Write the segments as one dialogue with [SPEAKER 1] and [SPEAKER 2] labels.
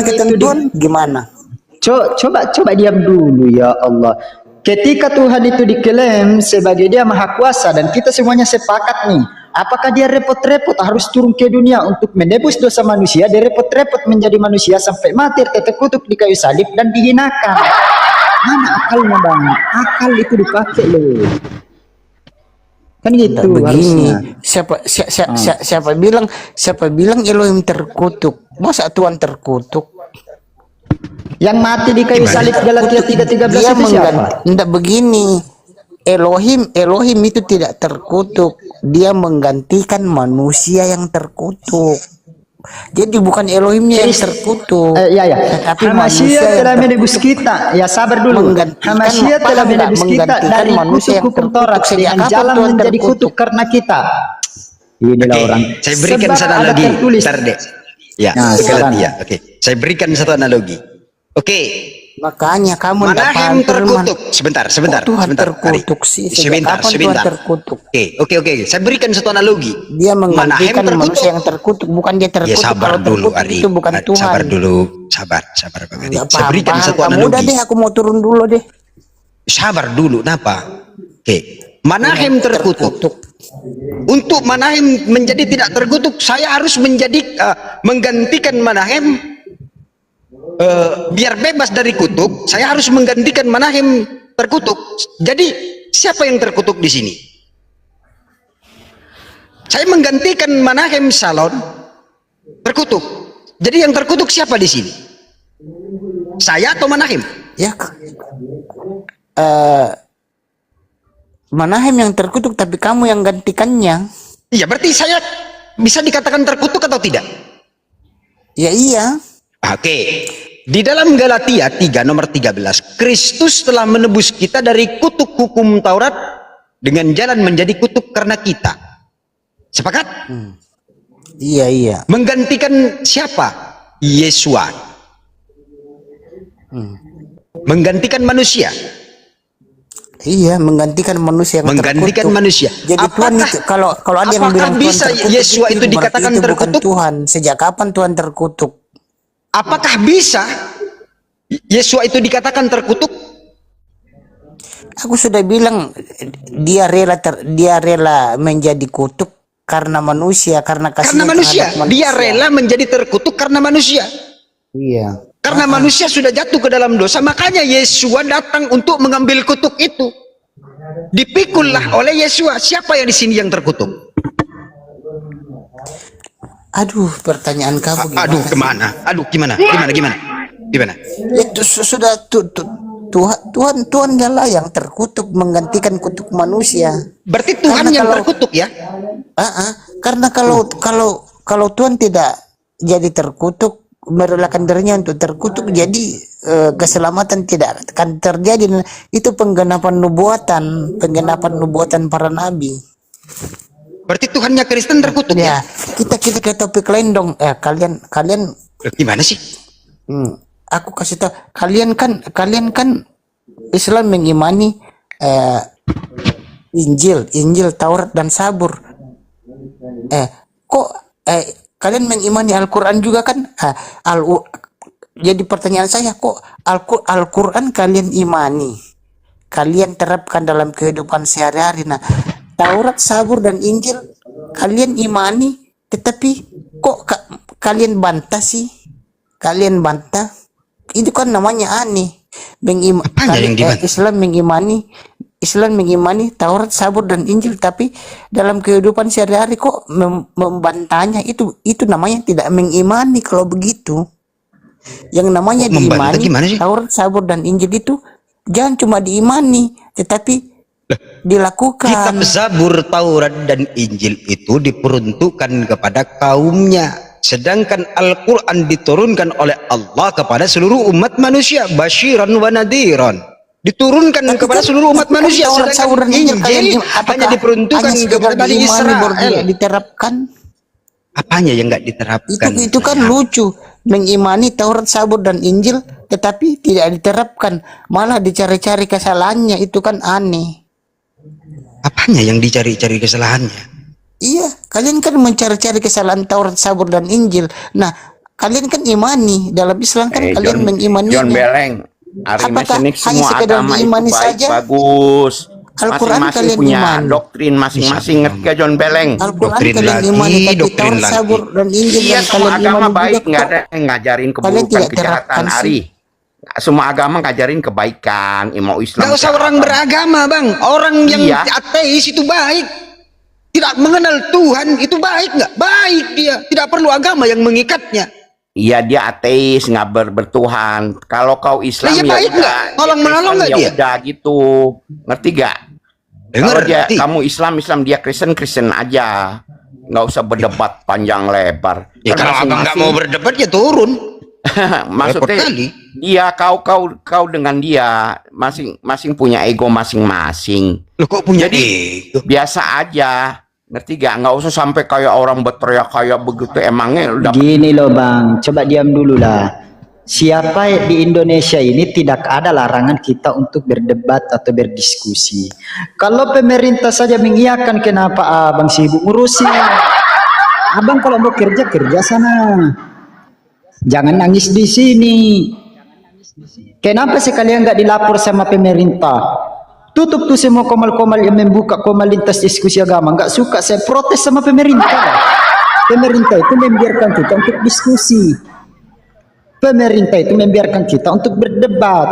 [SPEAKER 1] ketentuan gimana?
[SPEAKER 2] Coba diam dulu ya Allah. Ketika Tuhan itu diklaim sebagai Dia Maha Kuasa dan kita semuanya sepakat nih, apakah Dia repot-repot harus turun ke dunia untuk menebus dosa manusia? Dia repot-repot menjadi manusia sampai mati terkutuk di kayu salib dan dihinakan. Mana akalnya bang? Akal itu dipakai loh. Kan gitu harusnya.
[SPEAKER 1] Siapa bilang Elohim terkutuk? Masa Tuhan terkutuk?
[SPEAKER 2] Yang mati di kayu salib Galatia 3:13 itu siapa?
[SPEAKER 1] Tidak begini. Elohim itu tidak terkutuk. Dia menggantikan manusia yang terkutuk. Jadi bukan Elohimnya yang terkutuk.
[SPEAKER 2] Tapi Hamasyiah telah menebus kita. Ya sabar dulu. Hamasyiah telah menebus kita dari kutuk hukum Taurat dengan jalan menjadi kutuk karena kita. Inilah orang.
[SPEAKER 3] Saya berikan satu analogi. Bentar deh. Ya, Galatia. Oke. Saya berikan satu analogi. Oke.
[SPEAKER 1] Makanya kamu
[SPEAKER 3] Manahem terkutuk. Sebentar.
[SPEAKER 1] Tuhan terkutuk sih.
[SPEAKER 3] Sebentar.
[SPEAKER 1] Terkutuk.
[SPEAKER 3] Oke. Saya berikan satu analogi.
[SPEAKER 1] Dia menggantikan manusia yang terkutuk, bukan dia terkutuk.
[SPEAKER 3] Ya, sabar dulu, Ari.
[SPEAKER 1] Itu bukan Tuhan.
[SPEAKER 3] Sabar dulu. Sabar, Pak Ari. Saya berikan satu analogi.
[SPEAKER 1] Udah deh, aku mau turun dulu deh.
[SPEAKER 3] Sabar dulu, kenapa? Oke. Manahem terkutuk. Untuk Manahem menjadi tidak terkutuk, saya harus menggantikan Manahem. Biar bebas dari kutuk, saya harus menggantikan Manahem terkutuk. Jadi siapa yang terkutuk di sini? Saya menggantikan Manahem Salon terkutuk. Jadi yang terkutuk siapa di sini? Saya atau Manahem?
[SPEAKER 1] Ya, Manahem yang terkutuk, tapi kamu yang gantikannya.
[SPEAKER 3] Iya, berarti saya bisa dikatakan terkutuk atau tidak?
[SPEAKER 1] Ya iya.
[SPEAKER 3] Oke. Di dalam Galatia 3 nomor 13, Kristus telah menebus kita dari kutuk hukum Taurat dengan jalan menjadi kutuk karena kita. Sepakat?
[SPEAKER 1] Iya.
[SPEAKER 3] Menggantikan siapa? Yesua. Menggantikan manusia.
[SPEAKER 1] Iya, menggantikan manusia yang
[SPEAKER 3] menggantikan
[SPEAKER 1] terkutuk.
[SPEAKER 3] manusia.
[SPEAKER 1] Jadi Tuhan itu, kalau ada yang bilang
[SPEAKER 3] bisa
[SPEAKER 1] Tuhan terkutuk,
[SPEAKER 3] Yesua itu dikatakan
[SPEAKER 1] itu
[SPEAKER 3] terkutuk?
[SPEAKER 1] bukan Tuhan. Sejak kapan Tuhan terkutuk?
[SPEAKER 3] Apakah bisa Yesua itu dikatakan terkutuk?
[SPEAKER 1] Aku sudah bilang dia rela menjadi kutuk karena manusia, karena kasih.
[SPEAKER 3] Karena manusia. Dia rela menjadi terkutuk karena manusia.
[SPEAKER 1] Iya.
[SPEAKER 3] Karena manusia sudah jatuh ke dalam dosa, makanya Yesua datang untuk mengambil kutuk itu. Dipikullah oleh Yesua. Siapa yang di sini yang terkutuk?
[SPEAKER 1] Aduh, pertanyaan kamu gimana?
[SPEAKER 3] Aduh, kemana? Aduh, gimana?
[SPEAKER 1] Itu sudah Tuhan lah yang terkutuk, menggantikan kutuk manusia.
[SPEAKER 3] Berarti Tuhan yang terkutuk ya?
[SPEAKER 1] Karena kalau Tuhan tidak jadi terkutuk, merelakan dirinya untuk terkutuk, jadi keselamatan tidak akan terjadi. Itu penggenapan nubuatan para nabi.
[SPEAKER 3] Berarti Tuhannya Kristen terkutuk ya?
[SPEAKER 1] Kita ke topik lain dong. Kalian
[SPEAKER 3] gimana sih?
[SPEAKER 1] Aku kasih tahu, kalian kan Islam mengimani Injil, Taurat dan Zabur. Kalian mengimani Al-Quran juga kan? Jadi pertanyaan saya, kok Al-Quran kalian imani, kalian terapkan dalam kehidupan sehari-hari? Nah, Taurat, Zabur dan Injil kalian imani, tetapi kok kalian bantah sih? Kalian bantah. Itu kan namanya aneh. Islam mengimani Taurat, Zabur dan Injil, tapi dalam kehidupan sehari-hari kok membantahnya. Itu namanya tidak mengimani. Kalau begitu, yang namanya diimani Taurat, Zabur dan Injil itu jangan cuma diimani, tetapi dilakukan.
[SPEAKER 3] Kitab Zabur, Taurat dan Injil itu diperuntukkan kepada kaumnya, sedangkan Al-Quran diturunkan oleh Allah kepada seluruh umat manusia, basyiran wa nadiran. Diturunkan kepada seluruh umat manusia, sedangkan Injil hanya diperuntukkan kepada Bani Israel.
[SPEAKER 1] Diterapkan.
[SPEAKER 3] Apanya yang nggak diterapkan?
[SPEAKER 1] Itu kan lucu, mengimani Taurat, Zabur dan Injil tetapi tidak diterapkan, malah dicari-cari kesalahannya. Itu kan aneh.
[SPEAKER 3] Apanya yang dicari-cari kesalahannya?
[SPEAKER 1] Iya, kalian kan mencari-cari kesalahan Taurat, Zabur dan Injil. Nah, kalian kan imani dalam Islam kan kalian mengimani.
[SPEAKER 4] John Beleng, Ari
[SPEAKER 1] Apakah
[SPEAKER 4] Mesenik
[SPEAKER 1] hanya
[SPEAKER 4] semua
[SPEAKER 1] sekedar
[SPEAKER 4] agama itu
[SPEAKER 1] diimani
[SPEAKER 4] baik,
[SPEAKER 1] saja?
[SPEAKER 4] bagus.
[SPEAKER 1] Al-Quran
[SPEAKER 4] Masing-masing
[SPEAKER 1] kalian
[SPEAKER 4] punya
[SPEAKER 1] imani.
[SPEAKER 4] doktrin masing-masing, ngerti gak John Beleng?
[SPEAKER 1] Al-Quran
[SPEAKER 3] Doktrin
[SPEAKER 1] kalian
[SPEAKER 3] lagi,
[SPEAKER 1] imani, tapi
[SPEAKER 3] doktrin
[SPEAKER 1] Taurat,
[SPEAKER 3] lagi.
[SPEAKER 1] Zabur dan Injil
[SPEAKER 4] Iya,
[SPEAKER 1] yang
[SPEAKER 4] semua
[SPEAKER 1] kalian
[SPEAKER 4] agama
[SPEAKER 1] imani
[SPEAKER 4] baik,
[SPEAKER 1] juga
[SPEAKER 4] nggak
[SPEAKER 1] kok.
[SPEAKER 4] ada yang ngajarin
[SPEAKER 1] Kalian
[SPEAKER 4] keburukan,
[SPEAKER 1] tidak
[SPEAKER 4] kejahatan,
[SPEAKER 1] terapkan sih.
[SPEAKER 4] Ari. Semua agama ngajarin kebaikan, mau Islam.
[SPEAKER 3] Gak usah
[SPEAKER 4] ke
[SPEAKER 3] orang
[SPEAKER 4] apa.
[SPEAKER 3] beragama, Bang. Orang yang
[SPEAKER 4] Iya.
[SPEAKER 3] ateis itu baik. Tidak mengenal Tuhan itu baik nggak? Baik dia. Tidak perlu agama yang mengikatnya.
[SPEAKER 4] Iya, dia ateis, nggak bertuhan. Kalau kau Islam
[SPEAKER 3] Iya, baik
[SPEAKER 4] udah,
[SPEAKER 3] nggak? Tolong-menolong nggak dia?
[SPEAKER 4] Ya udah gitu, ngerti gak? Kalau dia,
[SPEAKER 3] Ngerti.
[SPEAKER 4] kamu Islam, dia Kristen aja, nggak usah berdebat panjang lebar.
[SPEAKER 3] Ya,
[SPEAKER 4] Kan
[SPEAKER 3] kalau abang nggak
[SPEAKER 4] masing-masing-
[SPEAKER 3] mau berdebat ya turun. Repot
[SPEAKER 4] maksudnya
[SPEAKER 3] kali.
[SPEAKER 4] dia kau dengan dia masing-masing punya ego masing-masing.
[SPEAKER 3] Loh, kok punya
[SPEAKER 4] Jadi,
[SPEAKER 3] ego?
[SPEAKER 4] biasa aja, ngerti gak? Nggak usah sampai kayak orang berteriak kayak begitu. Emangnya udah
[SPEAKER 2] Gini loh Bang, coba diam dulu lah. Siapa di Indonesia ini tidak ada larangan kita untuk berdebat atau berdiskusi. Kalau pemerintah saja mengiyakan, kenapa abang sibuk ngurusin? Abang kalau mau kerja, kerja sana. Jangan nangis di sini. Kenapa sekalian nggak dilapor sama pemerintah? Tutup tuh semua komal-komal yang membuka komal lintas diskusi agama. Nggak suka, saya protes sama pemerintah. Pemerintah itu membiarkan kita untuk diskusi. Pemerintah itu membiarkan kita untuk berdebat.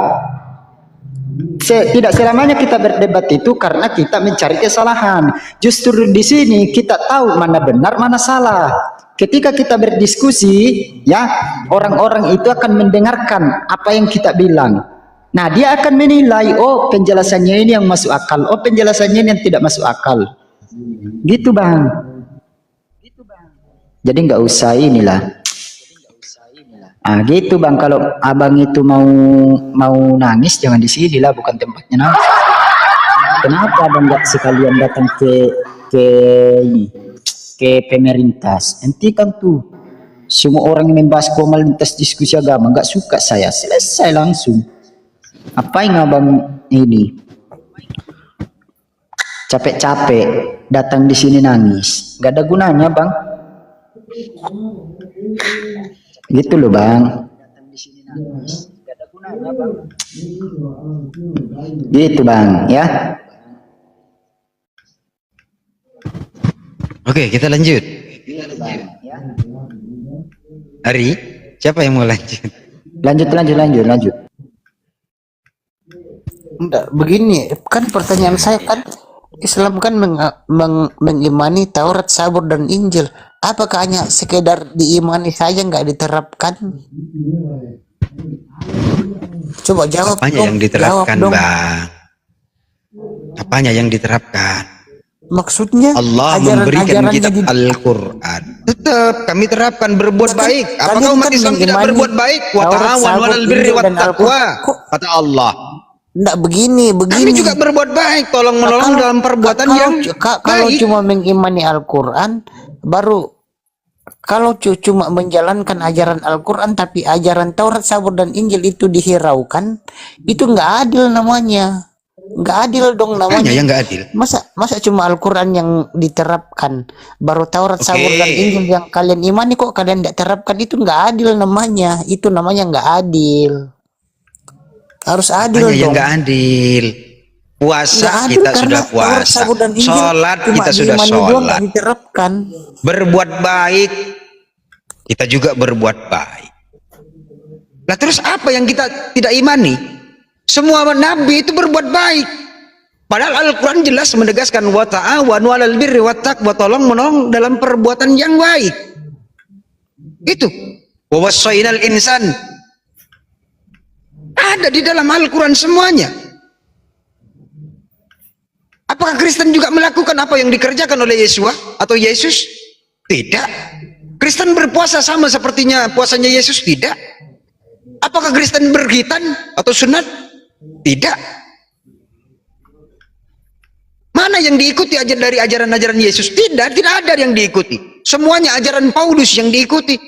[SPEAKER 2] Tidak selamanya kita berdebat itu karena kita mencari kesalahan. Justru di sini kita tahu mana benar, mana salah. Ketika kita berdiskusi, ya, orang-orang itu akan mendengarkan apa yang kita bilang. Nah, dia akan menilai, oh penjelasannya ini yang masuk akal, oh penjelasannya ini yang tidak masuk akal. Gitu Bang. Jadi nggak usah inilah. Ah gitu Bang, kalau abang itu mau nangis jangan di sini lah, bukan tempatnya nangis. Kenapa abang nggak sekalian datang ke pemerintah? Hentikan tuh semua orang yang membahas komunitas diskusi agama, nggak suka saya, selesai langsung. Apa yang abang ini capek-capek datang di sini nangis, nggak ada gunanya Bang. Gitu loh Bang. Gitu Bang ya.
[SPEAKER 3] Oke, kita lanjut. Ari, siapa yang mau lanjut?
[SPEAKER 2] Lanjut.
[SPEAKER 1] Enggak, begini kan pertanyaan saya kan, Islam kan mengimani Taurat, Zabur dan Injil. Apakah hanya sekedar diimani saja nggak diterapkan? Coba jawab
[SPEAKER 3] Apanya
[SPEAKER 1] dong.
[SPEAKER 3] yang diterapkan,
[SPEAKER 1] Jawab dong.
[SPEAKER 3] Bang? Apanya yang diterapkan?
[SPEAKER 1] Maksudnya
[SPEAKER 3] Allah memberikan
[SPEAKER 1] ajaran-ajarannya
[SPEAKER 3] kitab Al-Quran. Tetap kami terapkan berbuat
[SPEAKER 1] Kan
[SPEAKER 3] baik. Apakah
[SPEAKER 1] kalian
[SPEAKER 3] umat
[SPEAKER 1] kan
[SPEAKER 3] Islam tidak
[SPEAKER 1] mengimani
[SPEAKER 3] berbuat baik? Wa
[SPEAKER 1] Taurat,
[SPEAKER 3] ta'awanu
[SPEAKER 1] Zabur,
[SPEAKER 3] 'alal birri
[SPEAKER 1] Injil,
[SPEAKER 3] wat
[SPEAKER 1] dan
[SPEAKER 3] taqwa.
[SPEAKER 1] Al-Quran. Kok
[SPEAKER 3] Kata Allah.
[SPEAKER 1] enggak begini?
[SPEAKER 3] Kami juga berbuat baik, tolong menolong
[SPEAKER 1] Kalau-
[SPEAKER 3] dalam perbuatan
[SPEAKER 1] kalau-
[SPEAKER 3] yang
[SPEAKER 1] kalau
[SPEAKER 3] baik.
[SPEAKER 1] cuma mengimani Al-Quran baru, kalau cuma menjalankan ajaran Al-Quran tapi ajaran Taurat, Zabur dan Injil itu dihiraukan, itu nggak adil namanya. Nggak adil dong namanya.
[SPEAKER 3] Hanya yang nggak adil.
[SPEAKER 1] Masa cuma Al-Quran yang diterapkan, baru Taurat,
[SPEAKER 3] Oke.
[SPEAKER 1] Zabur dan Injil yang kalian imani kok kalian tidak terapkan, itu nggak adil namanya. Itu namanya nggak adil. Harus adil
[SPEAKER 3] Hanya yang
[SPEAKER 1] dong.
[SPEAKER 3] nggak adil. Puasa
[SPEAKER 1] Nggak adil
[SPEAKER 3] kita
[SPEAKER 1] karena
[SPEAKER 3] sudah
[SPEAKER 1] Taurat,
[SPEAKER 3] puasa.
[SPEAKER 1] Zabur dan Injil
[SPEAKER 3] Sholat
[SPEAKER 1] cuma
[SPEAKER 3] kita sudah
[SPEAKER 1] diimani doang,
[SPEAKER 3] sholat.
[SPEAKER 1] nggak diterapkan.
[SPEAKER 3] Berbuat baik kita juga berbuat baik. Nah terus apa yang kita tidak imani? Semua nabi itu berbuat baik. Padahal Al-Quran jelas menegaskan wa ta'awanu 'alal birri wat taqwa, tolong menolong dalam perbuatan yang baik. Itu. Wa wassaynal insan. Ada di dalam Al-Quran semuanya. Apakah Kristen juga melakukan apa yang dikerjakan oleh Yesua atau Yesus? Tidak. Kristen berpuasa sama sepertinya puasanya Yesus? Tidak. Apakah Kristen berkhitan atau sunat? Tidak. Mana yang diikuti dari ajaran-ajaran Yesus? Tidak ada yang diikuti. Semuanya ajaran Paulus yang diikuti.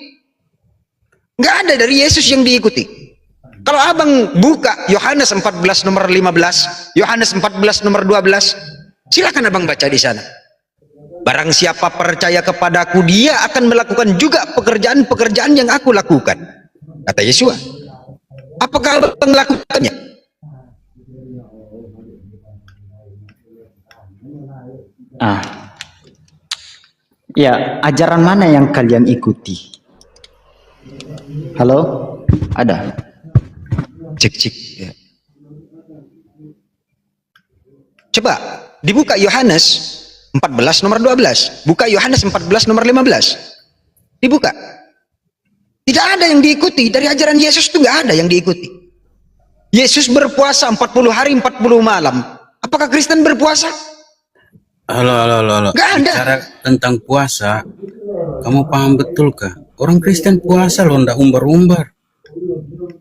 [SPEAKER 3] Nggak ada dari Yesus yang diikuti. Kalau abang buka Yohanes 14 nomor 15, Yohanes 14 nomor 12, silakan abang baca di sana. Barang siapa percaya kepadaku, dia akan melakukan juga pekerjaan-pekerjaan yang aku lakukan. Kata Yesus. Apakah abang melakukannya?
[SPEAKER 2] Ya, ajaran mana yang kalian ikuti? Halo? Ada?
[SPEAKER 3] Cek. Ya. Coba dibuka Yohanes 14 nomor 12. Buka Yohanes 14 nomor 15. Dibuka. Tidak ada yang diikuti. Dari ajaran Yesus itu nggak ada yang diikuti. Yesus berpuasa 40 hari 40 malam. Apakah Kristen berpuasa?
[SPEAKER 5] Halo.
[SPEAKER 3] Nggak ada.
[SPEAKER 5] Bicara tentang puasa, kamu paham betul kah? Orang Kristen puasa loh, ndak umbar-umbar.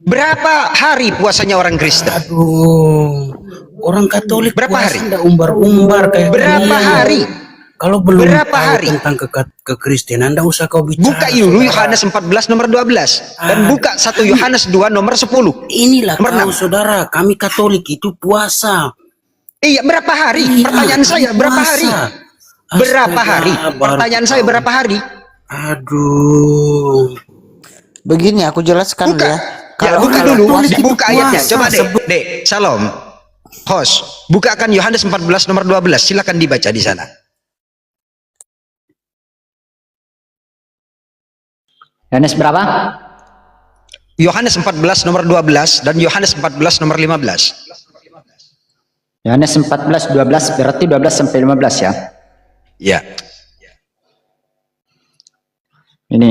[SPEAKER 3] Berapa hari puasanya orang Kristen?
[SPEAKER 5] Aduh, orang Katolik
[SPEAKER 3] Berapa
[SPEAKER 5] puasa
[SPEAKER 3] hari?
[SPEAKER 5] ndak umbar-umbar kayak
[SPEAKER 3] Berapa
[SPEAKER 5] kalian.
[SPEAKER 3] hari?
[SPEAKER 5] Kalau belum
[SPEAKER 3] Berapa
[SPEAKER 5] tahu
[SPEAKER 3] hari?
[SPEAKER 5] tentang kekristenan, ndak usah kau bicara.
[SPEAKER 3] Buka dulu
[SPEAKER 5] saudara.
[SPEAKER 3] Yohanes 14 nomor 12 dan buka 1 Yohanes 2 nomor 10.
[SPEAKER 5] Inilah
[SPEAKER 3] Nomor
[SPEAKER 5] kau
[SPEAKER 3] 6.
[SPEAKER 5] saudara, kami Katolik itu puasa.
[SPEAKER 3] Iya, berapa hari?
[SPEAKER 5] Iya,
[SPEAKER 3] Pertanyaan
[SPEAKER 5] kami
[SPEAKER 3] saya berapa
[SPEAKER 5] puasa.
[SPEAKER 3] hari? Berapa
[SPEAKER 5] Astaga,
[SPEAKER 3] hari?
[SPEAKER 5] baru
[SPEAKER 3] Pertanyaan saya
[SPEAKER 5] tahu.
[SPEAKER 3] berapa hari?
[SPEAKER 5] Aduh.
[SPEAKER 1] Begini aku jelaskan
[SPEAKER 3] Buka.
[SPEAKER 1] ya.
[SPEAKER 3] Ya, buka
[SPEAKER 1] kalau
[SPEAKER 3] dulu,
[SPEAKER 1] puasa-
[SPEAKER 3] dibuka ayatnya.
[SPEAKER 5] puasa,
[SPEAKER 3] Coba Dek, Salam. Host, bukakan Yohanes 14 nomor 12. Silakan dibaca di sana.
[SPEAKER 2] Yohanes berapa?
[SPEAKER 3] Yohanes 14 nomor 12 dan Yohanes 14 nomor 15.
[SPEAKER 2] Yohanes 14, 12, berarti 12 sampai 15 ya.
[SPEAKER 3] Ya.
[SPEAKER 2] Ini,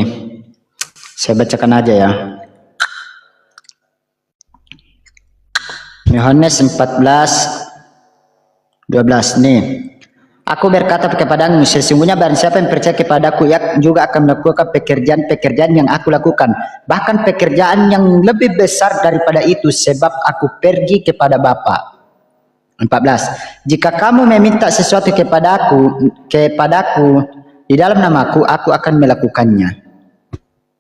[SPEAKER 2] saya bacakan aja ya. Yohanes 14, 12 nih. Aku berkata kepadamu, sesungguhnya barang siapa yang percaya kepadaku, ia juga akan melakukan pekerjaan-pekerjaan yang aku lakukan. Bahkan pekerjaan yang lebih besar daripada itu, sebab aku pergi kepada Bapa. 14. Jika kamu meminta sesuatu kepadaku di dalam namaku, aku akan melakukannya.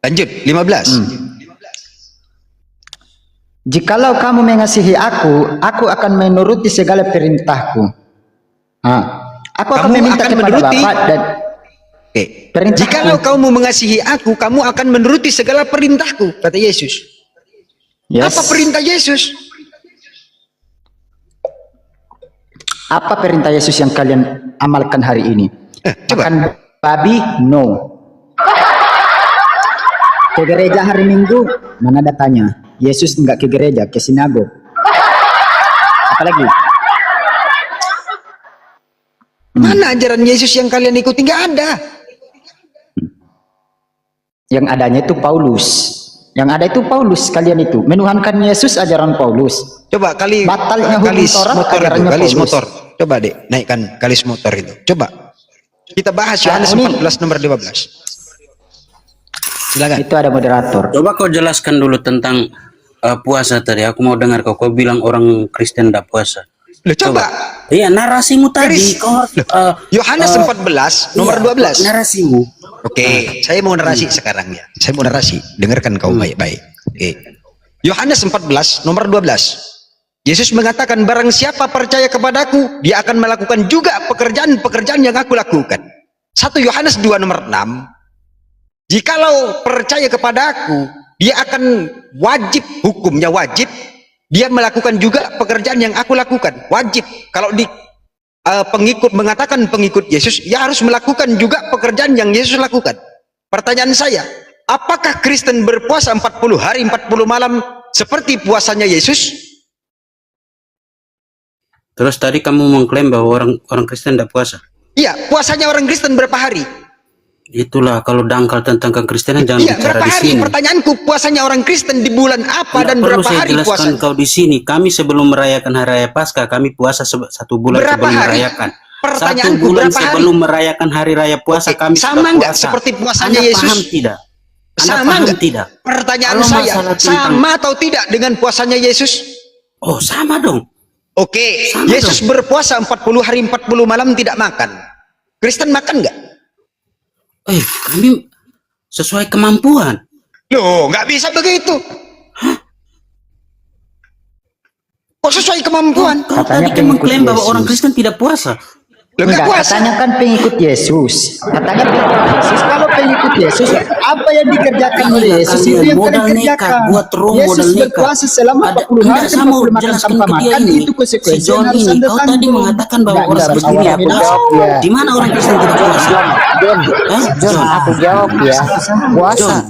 [SPEAKER 3] Lanjut, 15.
[SPEAKER 2] Jikalau kamu mengasihi aku akan menuruti segala perintahku. Aku akan
[SPEAKER 3] Kamu
[SPEAKER 2] meminta
[SPEAKER 3] akan
[SPEAKER 2] kepada
[SPEAKER 3] menuruti?
[SPEAKER 2] Bapa dan
[SPEAKER 3] Oke.
[SPEAKER 2] perintahku.
[SPEAKER 3] Jikalau kamu mengasihi aku, kamu akan menuruti segala perintahku, kata Yesus.
[SPEAKER 2] Yes.
[SPEAKER 3] Apa perintah Yesus?
[SPEAKER 2] Apa perintah Yesus yang kalian amalkan hari ini?
[SPEAKER 3] Coba.
[SPEAKER 2] Makan babi? No. Ke gereja hari Minggu? Mana datanya? Yesus enggak ke gereja, ke sinagog. Apalagi?
[SPEAKER 3] Mana ajaran Yesus yang kalian ikuti? Nggak ada.
[SPEAKER 2] Yang adanya itu Paulus. Yang ada itu Paulus, kalian itu menuhankan Yesus, ajaran Paulus.
[SPEAKER 3] Coba
[SPEAKER 2] Batalnya hukum
[SPEAKER 3] kalis
[SPEAKER 2] Taurat,
[SPEAKER 3] motor itu,
[SPEAKER 2] ajarannya
[SPEAKER 3] kalis
[SPEAKER 2] Paulus.
[SPEAKER 3] motor. Coba naikkan kalis motor itu. Coba. Kita bahas Yohanes
[SPEAKER 2] ini-
[SPEAKER 3] 14 nomor 15. Silakan.
[SPEAKER 2] Itu ada moderator.
[SPEAKER 5] Coba kau jelaskan dulu tentang puasa tadi. Aku mau dengar kau bilang orang Kristen tidak puasa.
[SPEAKER 3] Loh, coba.
[SPEAKER 5] Iya, narasimu tadi.
[SPEAKER 3] Chris.
[SPEAKER 5] Kau harus,
[SPEAKER 3] Yohanes 14 nomor
[SPEAKER 5] iya,
[SPEAKER 3] 12.
[SPEAKER 5] narasimu.
[SPEAKER 3] Oke, saya mau narasi sekarang ya. Saya mau narasi. Dengarkan kau baik-baik. Oke. Yohanes 14 nomor 12. Yesus mengatakan, barang siapa percaya kepadaku, dia akan melakukan juga pekerjaan-pekerjaan yang aku lakukan. 1 Yohanes 2 nomor 6. Jikalau percaya kepadaku, dia akan wajib, hukumnya wajib, dia melakukan juga pekerjaan yang aku lakukan. Wajib. Kalau di pengikut mengatakan pengikut Yesus, ya harus melakukan juga pekerjaan yang Yesus lakukan. Pertanyaan saya, apakah Kristen berpuasa 40 hari 40 malam seperti puasanya Yesus?
[SPEAKER 5] Terus tadi kamu mengklaim bahwa orang Kristen tidak puasa.
[SPEAKER 3] Iya, puasanya orang Kristen berapa hari?
[SPEAKER 5] Itulah kalau dangkal tentang kekristenan jangan
[SPEAKER 3] Iya,
[SPEAKER 5] bicara
[SPEAKER 3] berapa
[SPEAKER 5] di
[SPEAKER 3] hari?
[SPEAKER 5] sini.
[SPEAKER 3] Pertanyaanku, puasanya orang Kristen di bulan apa
[SPEAKER 5] Tidak
[SPEAKER 3] dan
[SPEAKER 5] perlu
[SPEAKER 3] berapa
[SPEAKER 5] saya
[SPEAKER 3] hari
[SPEAKER 5] jelaskan
[SPEAKER 3] puasanya?
[SPEAKER 5] kau di sini. Kami sebelum merayakan hari raya Paskah, kami puasa 1 bulan
[SPEAKER 3] Berapa
[SPEAKER 5] sebelum
[SPEAKER 3] hari?
[SPEAKER 5] merayakan. 1
[SPEAKER 3] Pertanyaanku,
[SPEAKER 5] bulan
[SPEAKER 3] berapa hari?
[SPEAKER 5] sebelum merayakan hari raya puasa
[SPEAKER 3] Oke,
[SPEAKER 5] kami
[SPEAKER 3] sama
[SPEAKER 5] sudah
[SPEAKER 3] nggak
[SPEAKER 5] puasa.
[SPEAKER 3] seperti puasanya
[SPEAKER 5] Anda
[SPEAKER 3] Yesus?
[SPEAKER 5] paham tidak? Anda
[SPEAKER 3] Sama
[SPEAKER 5] paham
[SPEAKER 3] nggak?
[SPEAKER 5] tidak?
[SPEAKER 3] Pertanyaan
[SPEAKER 5] Kalau
[SPEAKER 3] saya,
[SPEAKER 5] masalah tentang-
[SPEAKER 3] sama atau tidak dengan puasanya Yesus?
[SPEAKER 5] Oh, sama dong.
[SPEAKER 3] Oke,
[SPEAKER 5] Sama
[SPEAKER 3] Yesus berpuasa 40 hari 40 malam tidak makan. Kristen makan nggak?
[SPEAKER 5] Kami sesuai kemampuan.
[SPEAKER 3] Loh, nggak bisa begitu. Kok sesuai kemampuan?
[SPEAKER 5] Kau
[SPEAKER 2] Katanya
[SPEAKER 5] tadi kan
[SPEAKER 2] pengikut
[SPEAKER 5] mengklaim bahwa
[SPEAKER 2] Yesus.
[SPEAKER 5] orang Kristen tidak puasa.
[SPEAKER 3] Lo nggak
[SPEAKER 2] Enggak,
[SPEAKER 3] puasa.
[SPEAKER 2] katanya kan pengikut Yesus. Katanya pengikut Yesus. Kalau pengikut Yesus, apa yang dikerjakan oleh Yesus itu
[SPEAKER 5] Kalian
[SPEAKER 2] yang
[SPEAKER 5] modal
[SPEAKER 2] kalian
[SPEAKER 5] nekat,
[SPEAKER 2] kerjakan.
[SPEAKER 5] buat roh
[SPEAKER 2] Yesus
[SPEAKER 5] modal nekat.
[SPEAKER 2] berpuasa selama 40 hari
[SPEAKER 5] Enggak,
[SPEAKER 2] dan
[SPEAKER 5] saya mau
[SPEAKER 2] 40 makan
[SPEAKER 5] jelaskan
[SPEAKER 2] tanpa
[SPEAKER 5] ke dia
[SPEAKER 2] makan.
[SPEAKER 5] ini.
[SPEAKER 2] Itu
[SPEAKER 5] Si
[SPEAKER 2] konsekuensi
[SPEAKER 5] John
[SPEAKER 2] yang harus
[SPEAKER 5] ini,
[SPEAKER 2] Anda
[SPEAKER 5] kau tadi
[SPEAKER 2] tanggung.
[SPEAKER 5] mengatakan bahwa
[SPEAKER 2] Enggak,
[SPEAKER 5] orang
[SPEAKER 2] enggak
[SPEAKER 5] Kristen
[SPEAKER 2] begini
[SPEAKER 5] tidak
[SPEAKER 2] aku
[SPEAKER 5] puasa.
[SPEAKER 2] jawab ya.
[SPEAKER 5] Di mana orang Kristen tidak puasa?
[SPEAKER 1] John,
[SPEAKER 5] Hah?
[SPEAKER 1] John, aku jawab ya. Puasa.
[SPEAKER 5] John,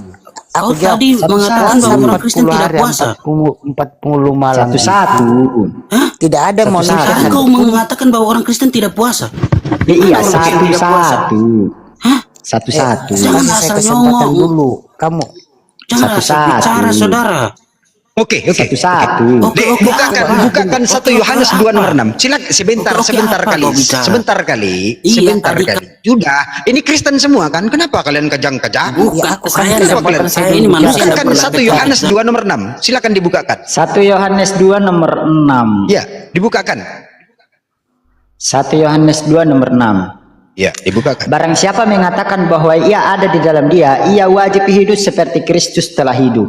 [SPEAKER 5] kau
[SPEAKER 1] Aku jawab.
[SPEAKER 5] tadi mengatakan bahwa orang Kristen
[SPEAKER 1] 40
[SPEAKER 5] tidak
[SPEAKER 1] hari,
[SPEAKER 5] puasa.
[SPEAKER 1] 40 malam.
[SPEAKER 2] Satu-satu.
[SPEAKER 5] Hah?
[SPEAKER 1] Tidak ada manusia
[SPEAKER 5] Tadi kau mengatakan bahwa orang Kristen tidak puasa.
[SPEAKER 2] Iya,
[SPEAKER 5] Mana orang Kristen tidak puasa?
[SPEAKER 2] satu-satu.
[SPEAKER 5] Hah?
[SPEAKER 2] Satu-satu.
[SPEAKER 5] Jangan
[SPEAKER 1] Kasih saya
[SPEAKER 5] asal
[SPEAKER 1] kesempatan
[SPEAKER 5] nyomong.
[SPEAKER 1] dulu. Kamu
[SPEAKER 5] Jangan asal
[SPEAKER 2] Satu-satu.
[SPEAKER 5] bicara, saudara.
[SPEAKER 3] Oke.
[SPEAKER 2] Satu-satu.
[SPEAKER 5] Oke,
[SPEAKER 3] Dek,
[SPEAKER 5] oke,
[SPEAKER 3] bukakan
[SPEAKER 5] apa?
[SPEAKER 3] 1
[SPEAKER 5] Oke,
[SPEAKER 3] Yohanes
[SPEAKER 5] apa?
[SPEAKER 3] 2 nomor 6. Silakan sebentar
[SPEAKER 5] Oke,
[SPEAKER 3] sebentar
[SPEAKER 5] apa
[SPEAKER 3] kali.
[SPEAKER 5] kau bicara?
[SPEAKER 3] Sebentar kali.
[SPEAKER 5] Iya,
[SPEAKER 3] Sebentar
[SPEAKER 5] tadi
[SPEAKER 3] kali. Sudah, ini Kristen semua kan? Kenapa kalian kejang-kejang?
[SPEAKER 5] Bukan,
[SPEAKER 1] Ya, aku
[SPEAKER 5] saya
[SPEAKER 1] kan
[SPEAKER 5] tidak
[SPEAKER 3] kesempatan
[SPEAKER 5] bukan,
[SPEAKER 1] saya
[SPEAKER 5] saya ini
[SPEAKER 1] dulu
[SPEAKER 5] manusia.
[SPEAKER 1] bicara.
[SPEAKER 5] tidak
[SPEAKER 3] Bukakan
[SPEAKER 5] pernah
[SPEAKER 3] 1
[SPEAKER 5] kejang.
[SPEAKER 3] Yohanes 2 nomor 6. Silakan dibukakan.
[SPEAKER 2] 1 Yohanes 2 nomor 6.
[SPEAKER 3] Ya, dibukakan.
[SPEAKER 2] 1 Yohanes 2 nomor 6.
[SPEAKER 3] Ya, dibukakan.
[SPEAKER 2] Barang siapa mengatakan bahwa ia ada di dalam dia, ia wajib hidup seperti Kristus telah hidup.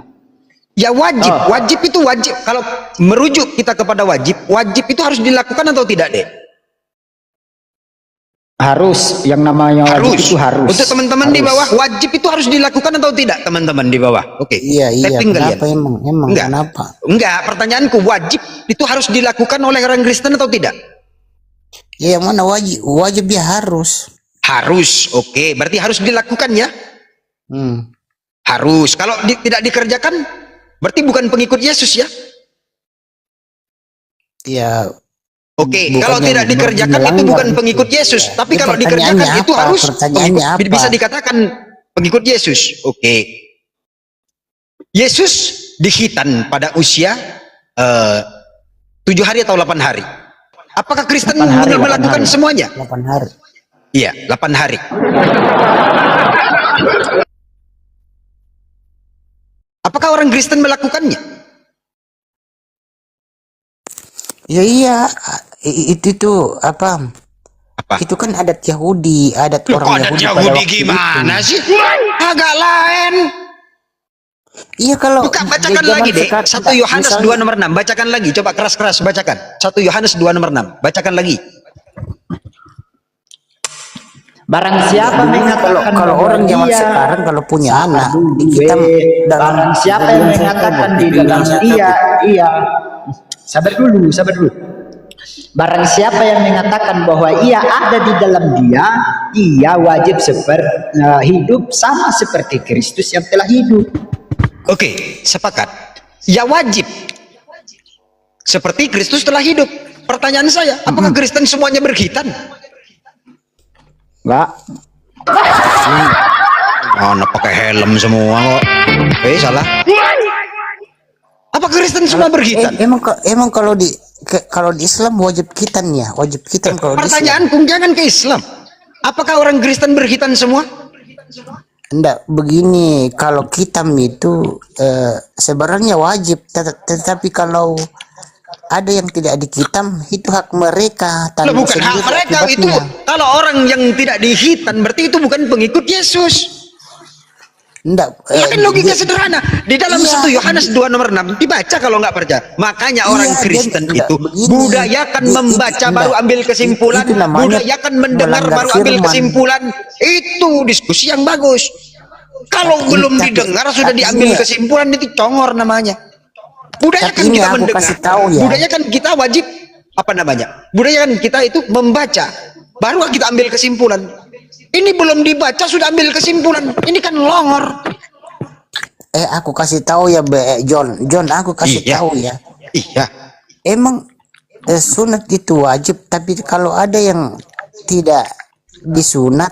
[SPEAKER 3] Ya wajib,
[SPEAKER 2] Oh.
[SPEAKER 3] wajib itu wajib. Kalau merujuk kita kepada wajib, wajib itu harus dilakukan atau tidak, Dek?
[SPEAKER 2] Harus, yang namanya wajib
[SPEAKER 3] Harus.
[SPEAKER 2] itu harus.
[SPEAKER 3] Untuk teman-teman di
[SPEAKER 2] Harus.
[SPEAKER 3] bawah, wajib itu harus dilakukan atau tidak, teman-teman di bawah? Oke.
[SPEAKER 1] Iya,
[SPEAKER 3] Tapping kalian.
[SPEAKER 1] kenapa emang
[SPEAKER 3] Enggak.
[SPEAKER 1] kenapa?
[SPEAKER 3] Enggak, pertanyaanku wajib itu harus dilakukan oleh orang Kristen atau tidak?
[SPEAKER 1] Ya, yang mana wajib? Wajib ya harus.
[SPEAKER 3] Harus. Oke, berarti harus dilakukan ya?
[SPEAKER 1] Hmm.
[SPEAKER 3] Harus. Kalau tidak dikerjakan, berarti bukan pengikut Yesus ya?
[SPEAKER 1] Ya,
[SPEAKER 3] Oke,
[SPEAKER 1] Bukan
[SPEAKER 3] kalau
[SPEAKER 1] yang
[SPEAKER 3] tidak dikerjakan itu
[SPEAKER 1] melanggar
[SPEAKER 3] bukan
[SPEAKER 1] itu.
[SPEAKER 3] pengikut Yesus.
[SPEAKER 1] Ya.
[SPEAKER 3] Tapi
[SPEAKER 1] Ya,
[SPEAKER 3] kalau dikerjakan
[SPEAKER 1] pertanyaannya
[SPEAKER 3] itu
[SPEAKER 1] apa?
[SPEAKER 3] harus
[SPEAKER 1] Pertanyaannya apa?
[SPEAKER 3] bisa dikatakan pengikut Yesus. Oke. Yesus dihitan pada usia 7 hari atau 8 hari. Apakah Kristen
[SPEAKER 2] 8 hari,
[SPEAKER 3] melakukan
[SPEAKER 2] 8 hari.
[SPEAKER 3] semuanya?
[SPEAKER 1] 8 hari.
[SPEAKER 3] Iya, 8 hari. Apakah orang Kristen melakukannya?
[SPEAKER 1] Ya iya, itu tuh apa?
[SPEAKER 3] Apa?
[SPEAKER 1] Itu kan adat Yahudi, adat
[SPEAKER 3] Loh, kok
[SPEAKER 1] orang
[SPEAKER 3] adat
[SPEAKER 1] Yahudi pada
[SPEAKER 3] Yahudi
[SPEAKER 1] waktu
[SPEAKER 3] gimana
[SPEAKER 1] itu.
[SPEAKER 3] sih? Agak lain.
[SPEAKER 1] Iya, kalau
[SPEAKER 3] Buka, bacakan
[SPEAKER 1] zaman
[SPEAKER 3] lagi deh.
[SPEAKER 1] sekarang,
[SPEAKER 3] 1 Yohanes
[SPEAKER 1] misalnya-
[SPEAKER 3] 2 nomor 6. Bacakan lagi. Coba keras-keras bacakan. 1 Yohanes 2 nomor 6. Bacakan lagi.
[SPEAKER 2] Barang siapa mengatakan
[SPEAKER 1] kalau
[SPEAKER 2] bahwa
[SPEAKER 1] orang zaman
[SPEAKER 2] dia
[SPEAKER 1] sekarang kalau punya anak
[SPEAKER 2] Aduh,
[SPEAKER 1] di kita
[SPEAKER 2] barang siapa yang mengatakan di dalam dia, iya. Sabar dulu. Barang siapa yang mengatakan bahwa ia ada di dalam dia, ia wajib hidup sama seperti Kristus yang telah hidup.
[SPEAKER 3] Oke, sepakat. Ya wajib. Seperti Kristus telah hidup. Pertanyaan saya, apakah Kristen semuanya berkhitan?
[SPEAKER 2] Enggak.
[SPEAKER 3] Mana pakai helm semua kok. Salah. Apa Kristen semua berkhitan?
[SPEAKER 1] emang kalau di Islam wajib khitan ya, wajib khitan kalau di Islam.
[SPEAKER 3] Pertanyaanku jangan ke Islam. Apakah orang Kristen berkhitan semua?
[SPEAKER 1] Enggak, begini, kalau khitam itu sebenarnya wajib, tetapi kalau ada yang tidak dikhitam itu hak mereka.
[SPEAKER 3] Loh, bukan hak mereka itu. Kalau orang yang tidak dihitan berarti itu bukan pengikut Yesus.
[SPEAKER 1] Enggak.
[SPEAKER 3] Ya kan logika sederhana. Di dalam
[SPEAKER 1] Iya.
[SPEAKER 3] 1 Yohanes 2 nomor 6 dibaca kalau nggak percaya. Makanya orang
[SPEAKER 1] Iya,
[SPEAKER 3] Kristen
[SPEAKER 1] enggak,
[SPEAKER 3] itu
[SPEAKER 1] begini.
[SPEAKER 3] budayakan membaca baru
[SPEAKER 1] Enggak.
[SPEAKER 3] ambil kesimpulan,
[SPEAKER 1] Itu namanya
[SPEAKER 3] budayakan mendengar
[SPEAKER 1] melanggar
[SPEAKER 3] baru ambil
[SPEAKER 1] firman.
[SPEAKER 3] kesimpulan. Itu diskusi yang bagus. Kalau belum didengar sudah diambil kesimpulan itu congor namanya. Budayakan
[SPEAKER 1] ini
[SPEAKER 3] kita
[SPEAKER 1] aku
[SPEAKER 3] mendengar.
[SPEAKER 1] kasih tahu ya.
[SPEAKER 3] Budayakan kita wajib apa namanya? Budayakan kita itu membaca baru kita ambil kesimpulan. Ini belum dibaca sudah ambil kesimpulan. Ini kan longor.
[SPEAKER 1] Aku kasih tahu ya, John, aku kasih
[SPEAKER 3] Iya.
[SPEAKER 1] tahu ya.
[SPEAKER 3] Iya.
[SPEAKER 1] Emang sunat itu wajib, tapi kalau ada yang tidak disunat,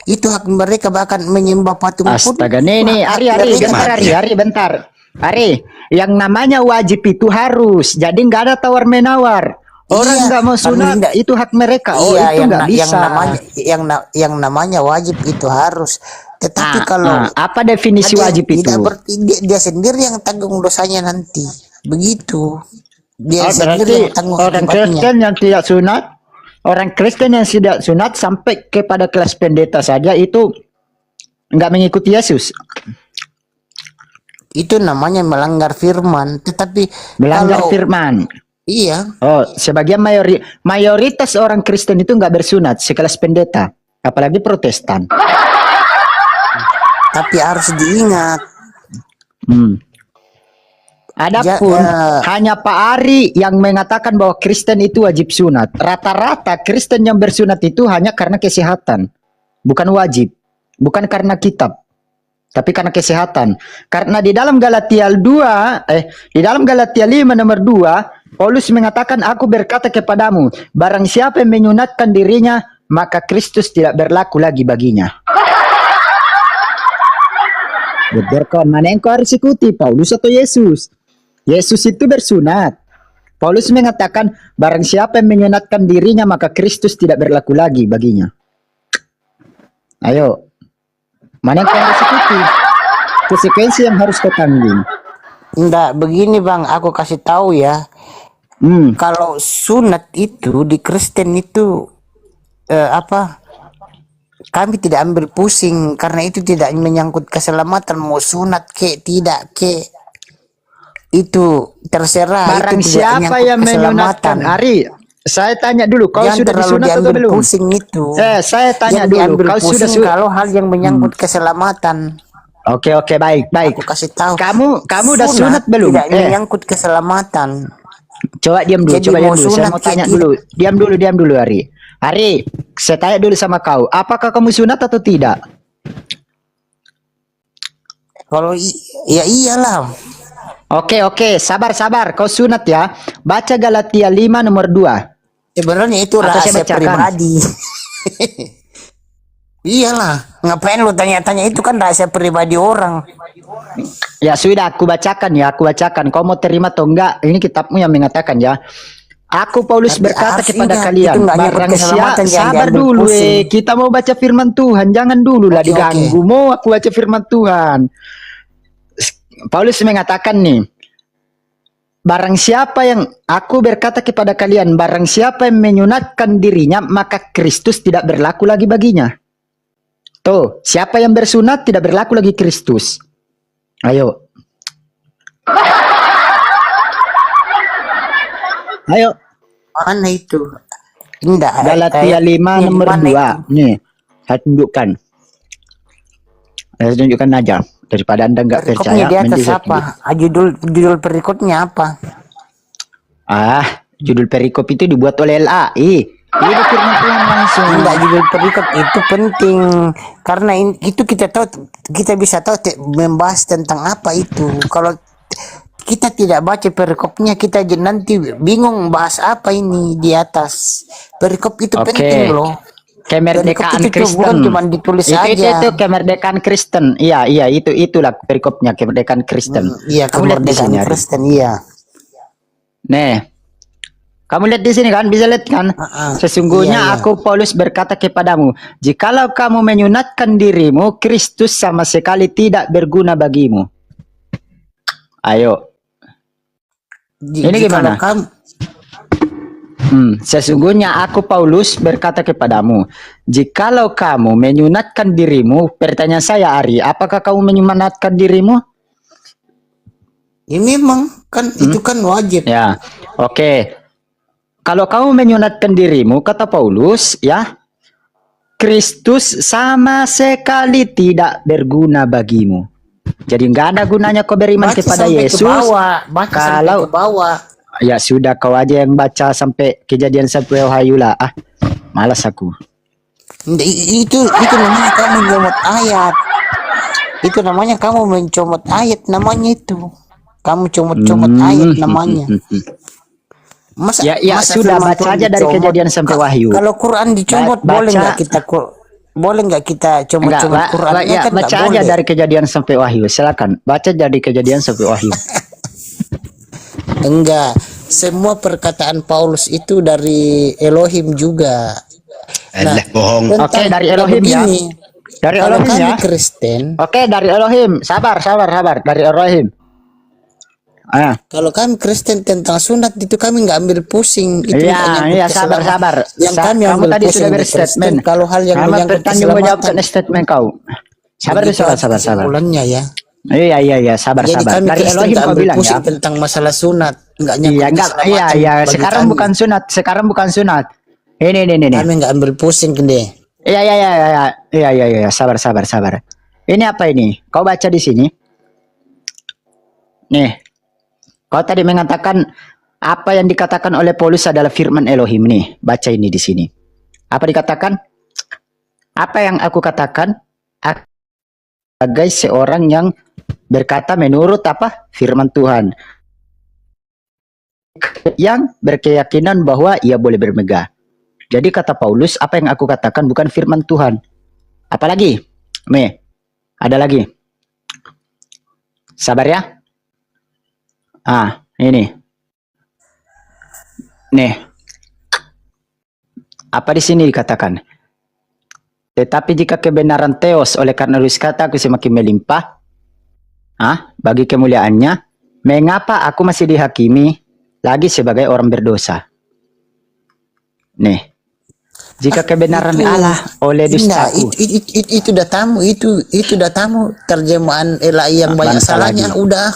[SPEAKER 1] itu hak mereka, bahkan menyembah patung pun.
[SPEAKER 2] Astaga, nih,
[SPEAKER 1] hak
[SPEAKER 2] Ari,
[SPEAKER 1] mereka.
[SPEAKER 2] bentar. Ari, yang namanya wajib itu harus. Jadi nggak ada tawar menawar. Orang
[SPEAKER 1] Iya,
[SPEAKER 2] nggak mau
[SPEAKER 1] kan
[SPEAKER 2] sunat
[SPEAKER 1] enggak.
[SPEAKER 2] itu hak mereka. Oh,
[SPEAKER 1] Iya,
[SPEAKER 2] itu nggak bisa.
[SPEAKER 1] yang namanya wajib itu harus. Tetapi kalau
[SPEAKER 2] apa definisi
[SPEAKER 1] ada yang
[SPEAKER 2] wajib itu?
[SPEAKER 1] tidak berarti dia sendiri yang tanggung dosanya nanti. Begitu. Dia sendiri
[SPEAKER 2] Berarti
[SPEAKER 1] yang tanggung
[SPEAKER 2] orang
[SPEAKER 1] akibatnya.
[SPEAKER 2] Kristen yang tidak sunat, orang Kristen yang tidak sunat sampai kepada kelas pendeta saja itu nggak mengikuti Yesus.
[SPEAKER 1] Itu namanya melanggar firman. Tetapi
[SPEAKER 2] Melanggar
[SPEAKER 1] kalau
[SPEAKER 2] firman.
[SPEAKER 1] Iya,
[SPEAKER 2] Oh, sebagian mayoritas orang Kristen itu nggak bersunat, sekelas pendeta, apalagi Protestan.
[SPEAKER 1] tapi harus diingat.
[SPEAKER 2] Hmm. Adapun hanya Pak Ari yang mengatakan bahwa Kristen itu wajib sunat. Rata-rata Kristen yang bersunat itu hanya karena kesehatan, bukan wajib, bukan karena kitab, tapi karena kesehatan. Karena di dalam Galatia 5 nomor 2, Paulus mengatakan, aku berkata kepadamu, barang siapa yang menyunatkan dirinya, maka Kristus tidak berlaku lagi baginya. Berkawan mana yang kau harus ikuti, Paulus atau Yesus? Yesus itu bersunat. Paulus mengatakan, barang siapa yang menyunatkan dirinya, maka Kristus tidak berlaku lagi baginya. Ayo, mana yang kau harus ikuti? Konsekuensi yang harus kau tanggung.
[SPEAKER 1] Enggak, begini Bang, aku kasih tahu ya. Kalau sunat itu di Kristen itu kami tidak ambil pusing karena itu tidak menyangkut keselamatan, mau sunat ke tidak ke itu terserah.
[SPEAKER 2] Barang
[SPEAKER 1] itu tidak
[SPEAKER 2] siapa
[SPEAKER 1] menyangkut
[SPEAKER 2] yang menyunatkan, Ari, saya tanya dulu, kau
[SPEAKER 1] Jangan
[SPEAKER 2] sudah
[SPEAKER 1] terlalu
[SPEAKER 2] disunat atau
[SPEAKER 1] diambil
[SPEAKER 2] belum?
[SPEAKER 1] pusing itu.
[SPEAKER 2] Saya tanya
[SPEAKER 1] Jangan
[SPEAKER 2] dulu,
[SPEAKER 1] diambil
[SPEAKER 2] kau sudah
[SPEAKER 1] pusing kalau hal yang menyangkut keselamatan.
[SPEAKER 2] Oke, baik.
[SPEAKER 1] Aku kasih tahu.
[SPEAKER 2] Kamu udah sunat belum?
[SPEAKER 1] Tidak menyangkut keselamatan.
[SPEAKER 2] Coba diam dulu,
[SPEAKER 1] Jadi
[SPEAKER 2] coba diam
[SPEAKER 1] mau
[SPEAKER 2] dulu. Saya
[SPEAKER 1] sunat
[SPEAKER 2] mau
[SPEAKER 1] kayak
[SPEAKER 2] tanya
[SPEAKER 1] gitu.
[SPEAKER 2] dulu. Diam dulu, Ari. Ari, saya tanya dulu sama kau, apakah kamu sunat atau tidak?
[SPEAKER 1] Kalau ya iyalah.
[SPEAKER 2] Oke, sabar. Kau sunat ya. Baca Galatia 5 nomor 2.
[SPEAKER 1] Sebenarnya itu
[SPEAKER 2] Atau saya
[SPEAKER 1] rahasia
[SPEAKER 2] bacakan?
[SPEAKER 1] pribadi. Iyalah, ngapain lu tanya-tanya, itu kan rahasia pribadi orang.
[SPEAKER 2] Ya sudah, aku bacakan. Kau mau terima atau enggak? Ini kitabmu yang mengatakan ya. Aku Paulus
[SPEAKER 1] Tapi
[SPEAKER 2] berkata
[SPEAKER 1] harus
[SPEAKER 2] kepada
[SPEAKER 1] ingat,
[SPEAKER 2] kalian,
[SPEAKER 1] itu nggak nyangkut
[SPEAKER 2] barang
[SPEAKER 1] keselamatan, jangan
[SPEAKER 2] sabar
[SPEAKER 1] diambil
[SPEAKER 2] dulu,
[SPEAKER 1] pusing.
[SPEAKER 2] kita mau baca firman Tuhan, jangan dulu lah
[SPEAKER 1] Oke,
[SPEAKER 2] diganggu. Mau aku baca firman Tuhan. Paulus mengatakan nih, barang siapa yang aku berkata kepada kalian, barang siapa yang menyunatkan dirinya, maka Kristus tidak berlaku lagi baginya. Tuh, siapa yang bersunat tidak berlaku lagi Kristus. Ayo.
[SPEAKER 1] Mana itu? Enggak.
[SPEAKER 2] Galatia 5 nomor 2. Nih, saya tunjukkan. Saya tunjukkan aja. Daripada Anda nggak percaya.
[SPEAKER 1] Perikopnya di atas
[SPEAKER 2] mending saya
[SPEAKER 1] apa? Judul perikopnya apa?
[SPEAKER 2] Judul perikop itu dibuat oleh LAI. Ini firman Tuhan langsung.
[SPEAKER 1] Enggak, judul perikop itu penting karena itu kita bisa tahu membahas tentang apa itu. Kalau kita tidak baca perikopnya, kita nanti bingung bahas apa ini di atas. Perikop itu penting loh.
[SPEAKER 2] Kemerdekaan
[SPEAKER 1] Perikop itu
[SPEAKER 2] Kristen.
[SPEAKER 1] bukan cuma ditulis aja.
[SPEAKER 2] Itu kemerdekaan Kristen. Iya, itulah perikopnya, kemerdekaan Kristen.
[SPEAKER 1] Iya,
[SPEAKER 2] Kamu lihat di sini,
[SPEAKER 1] kemerdekaan
[SPEAKER 2] Ari.
[SPEAKER 1] Kristen, iya.
[SPEAKER 2] Nih. Kamu lihat di sini kan, bisa lihat kan? Sesungguhnya
[SPEAKER 1] Iya.
[SPEAKER 2] aku Paulus berkata kepadamu, jikalau kamu menyunatkan dirimu, Kristus sama sekali tidak berguna bagimu. Ayo. Ini gimana? Sesungguhnya aku Paulus berkata kepadamu, jikalau kamu menyunatkan dirimu, pertanyaan saya Ari, apakah kamu menyunatkan dirimu?
[SPEAKER 1] Ya memang kan itu kan wajib.
[SPEAKER 2] Ya, oke. Kalau kamu menyunatkan dirimu, kata Paulus, ya, Kristus sama sekali tidak berguna bagimu. Jadi nggak ada gunanya kau beriman kepada Yesus.
[SPEAKER 1] Kalau ke bawah.
[SPEAKER 2] Ya sudah, kau aja yang baca sampai Kejadian sampai Wahyu lah. Malas aku.
[SPEAKER 1] Itu namanya kamu mencomot ayat. Itu namanya kamu mencomot ayat, namanya itu. Kamu comot-comot ayat namanya. Masa
[SPEAKER 2] sudah baca aja dari Kejadian sampai Wahyu.
[SPEAKER 1] Kalau Quran dicomot boleh nggak kita comot-comot Quran?
[SPEAKER 2] Ya, baca aja dari Kejadian sampai Wahyu. Silakan baca dari Kejadian sampai Wahyu.
[SPEAKER 1] Enggak, semua perkataan Paulus itu dari Elohim juga.
[SPEAKER 3] Bohong.
[SPEAKER 2] Oke, dari Elohim ya. Dari
[SPEAKER 1] Kalau
[SPEAKER 2] Elohim
[SPEAKER 1] kami
[SPEAKER 2] ya.
[SPEAKER 1] Kristen,
[SPEAKER 2] Oke, dari Elohim. Sabar. Dari Elohim.
[SPEAKER 1] kalau kami Kristen tentang sunat itu kami nggak ambil pusing. Itu
[SPEAKER 2] Iya, sabar.
[SPEAKER 1] Yang kami
[SPEAKER 2] kamu
[SPEAKER 1] ambil
[SPEAKER 2] tadi
[SPEAKER 1] pusing
[SPEAKER 2] sudah
[SPEAKER 1] di
[SPEAKER 2] berstatement.
[SPEAKER 1] Kristen, kalau hal yang
[SPEAKER 2] Kamu
[SPEAKER 1] menyangkut
[SPEAKER 2] bertanggung
[SPEAKER 1] keselamatan.
[SPEAKER 2] menjawabkan statement kau. Sabar.
[SPEAKER 1] Kesimpulannya ya.
[SPEAKER 2] Iya iya iya, sabar
[SPEAKER 1] Jadi
[SPEAKER 2] sabar.
[SPEAKER 1] kami
[SPEAKER 2] Dari
[SPEAKER 1] Kristen
[SPEAKER 2] Elohim
[SPEAKER 1] tak
[SPEAKER 2] kau
[SPEAKER 1] ambil
[SPEAKER 2] bilang
[SPEAKER 1] pusing
[SPEAKER 2] ya.
[SPEAKER 1] tentang masalah sunat, nggak nyangkut
[SPEAKER 2] Iya enggak, iya
[SPEAKER 1] keselamatan
[SPEAKER 2] iya.
[SPEAKER 1] bagi
[SPEAKER 2] Sekarang
[SPEAKER 1] kami.
[SPEAKER 2] bukan sunat, sekarang bukan sunat. Ini.
[SPEAKER 1] Kami nggak ambil pusing deh.
[SPEAKER 2] Iya iya iya iya iya iya iya. Sabar sabar sabar. Ini apa ini? Kau baca di sini. Nih, kau tadi mengatakan apa yang dikatakan oleh Paulus adalah firman Elohim nih. Baca ini di sini. Apa dikatakan? Apa yang aku katakan? Aku sebagai seorang yang berkata menurut apa? Firman Tuhan. Yang berkeyakinan bahwa ia boleh bermegah. Jadi kata Paulus, apa yang aku katakan bukan firman Tuhan. Apalagi? Ada lagi. Sabar ya. Ini. Nih. Apa di sini dikatakan? Tetapi jika kebenaran teos oleh karena kata aku semakin melimpah, bagi kemuliaannya, mengapa aku masih dihakimi lagi sebagai orang berdosa? Nih. Jika kebenaran Allah oleh dustaku.
[SPEAKER 1] Itu datamu terjemahan Elai yang banyak salahnya udah.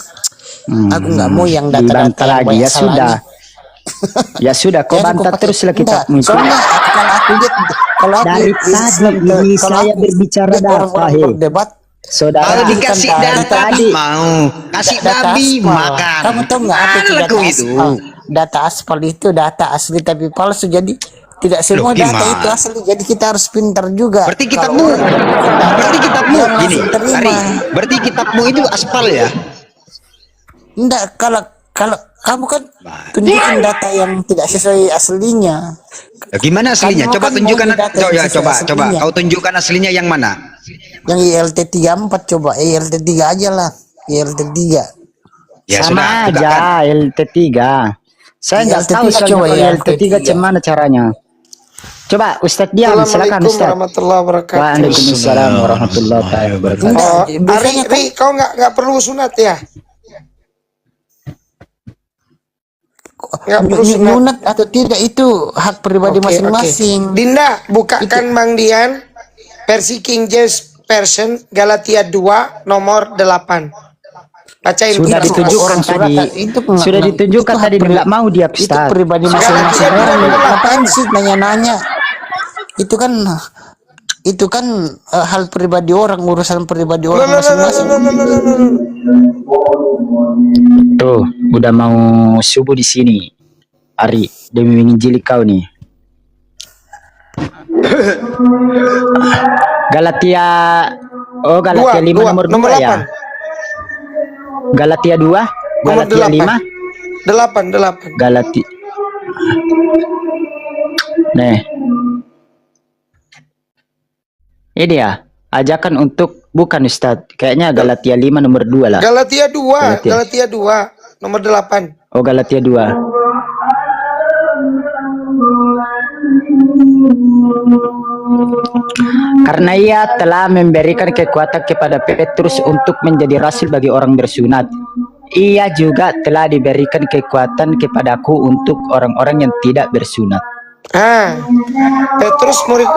[SPEAKER 1] Aku nggak mau yang data-data yang banyak
[SPEAKER 2] ya sudah. Ya sudah, kau bantah teruslah kitabmu.
[SPEAKER 1] Soalnya kalau aku lihat
[SPEAKER 2] dari tadi ini saya berbicara data,
[SPEAKER 1] berdebat.
[SPEAKER 2] Saudara,
[SPEAKER 3] Kalau dikasih data
[SPEAKER 2] tadi
[SPEAKER 3] mau, kasih babi makan.
[SPEAKER 1] Kamu tahu nggak apa itu
[SPEAKER 3] Lagu
[SPEAKER 1] data
[SPEAKER 3] itu?
[SPEAKER 1] aspal? Data aspal itu data asli tapi palsu. Jadi tidak semua
[SPEAKER 3] Loh,
[SPEAKER 1] data
[SPEAKER 3] gimana?
[SPEAKER 1] itu asli. Jadi kita harus pintar juga.
[SPEAKER 3] Berarti
[SPEAKER 1] Kalau
[SPEAKER 3] kitabmu,
[SPEAKER 1] data,
[SPEAKER 3] berarti kitabmu
[SPEAKER 1] jangan
[SPEAKER 3] gini,
[SPEAKER 1] langsung terima.
[SPEAKER 3] Ari, berarti kitabmu itu aspal ya?
[SPEAKER 1] Enggak, kalau kamu kan tunjukin data yang tidak sesuai aslinya.
[SPEAKER 3] Ya, gimana aslinya?
[SPEAKER 1] Kamu
[SPEAKER 3] Coba
[SPEAKER 1] kan
[SPEAKER 3] tunjukkan,
[SPEAKER 1] mau data yang sesuai
[SPEAKER 3] coba,
[SPEAKER 1] aslinya.
[SPEAKER 3] kau tunjukkan aslinya yang mana?
[SPEAKER 1] Yang ILT34 coba, ILT3 aja lah. ILT3.
[SPEAKER 3] Ya
[SPEAKER 2] sama
[SPEAKER 3] sudah,
[SPEAKER 2] aja
[SPEAKER 3] bukakan.
[SPEAKER 2] LT3. Saya nggak
[SPEAKER 1] LT3
[SPEAKER 2] tahu soalnya
[SPEAKER 1] coba
[SPEAKER 2] kalau
[SPEAKER 1] ya,
[SPEAKER 2] LT3
[SPEAKER 1] LT3.
[SPEAKER 2] gimana caranya. Coba Ustadz Diam, silakan
[SPEAKER 6] Assalamualaikum
[SPEAKER 2] Ustadz.
[SPEAKER 6] warahmatullahi wabarakatuh.
[SPEAKER 2] Waalaikumsalam warahmatullahi wabarakatuh.
[SPEAKER 1] Enggak,
[SPEAKER 6] Oh,
[SPEAKER 1] biasanya
[SPEAKER 6] Ri, kau nggak perlu sunat ya? Nggak perlu sunat.
[SPEAKER 1] nyunat atau tidak itu hak pribadi
[SPEAKER 6] Oke,
[SPEAKER 1] masing-masing.
[SPEAKER 6] oke. Dinda, bukakan Mang Dian versi King James Version Galatia 2 nomor 8. Bacain
[SPEAKER 2] Sudah
[SPEAKER 6] kita
[SPEAKER 2] ditunjukkan
[SPEAKER 1] Orang
[SPEAKER 2] tadi.
[SPEAKER 1] surat itu
[SPEAKER 2] Sudah ditunjukkan tadi nggak mau dia
[SPEAKER 1] Itu
[SPEAKER 2] Ustadz.
[SPEAKER 1] pribadi
[SPEAKER 6] Galatia
[SPEAKER 1] masing-masing
[SPEAKER 6] 2
[SPEAKER 1] orang.
[SPEAKER 6] nomor 8.
[SPEAKER 1] Ngapain sih nanya-nanya? Itu kan hal pribadi orang, urusan pribadi orang masing-masing.
[SPEAKER 2] Tuh, udah mau subuh di sini. Ari, demi menginjili kau nih. Galatia Galatia 5 nomor 2 ya.
[SPEAKER 6] 8.
[SPEAKER 2] Galatia 2,
[SPEAKER 6] Nomor
[SPEAKER 2] Galatia 5,
[SPEAKER 6] 8.
[SPEAKER 2] Galatia. Nih. Ini ya, ajakan untuk bukan Ustadz. Kayaknya Galatia 5 nomor 2 lah.
[SPEAKER 6] Galatia 2,
[SPEAKER 2] Galatia.
[SPEAKER 6] Galatia 2 nomor 8.
[SPEAKER 2] Oh, Galatia 2. Karena ia telah memberikan kekuatan kepada Petrus untuk menjadi rasul bagi orang bersunat. Ia juga telah diberikan kekuatan kepadaku untuk orang-orang yang tidak bersunat.
[SPEAKER 6] Petrus murid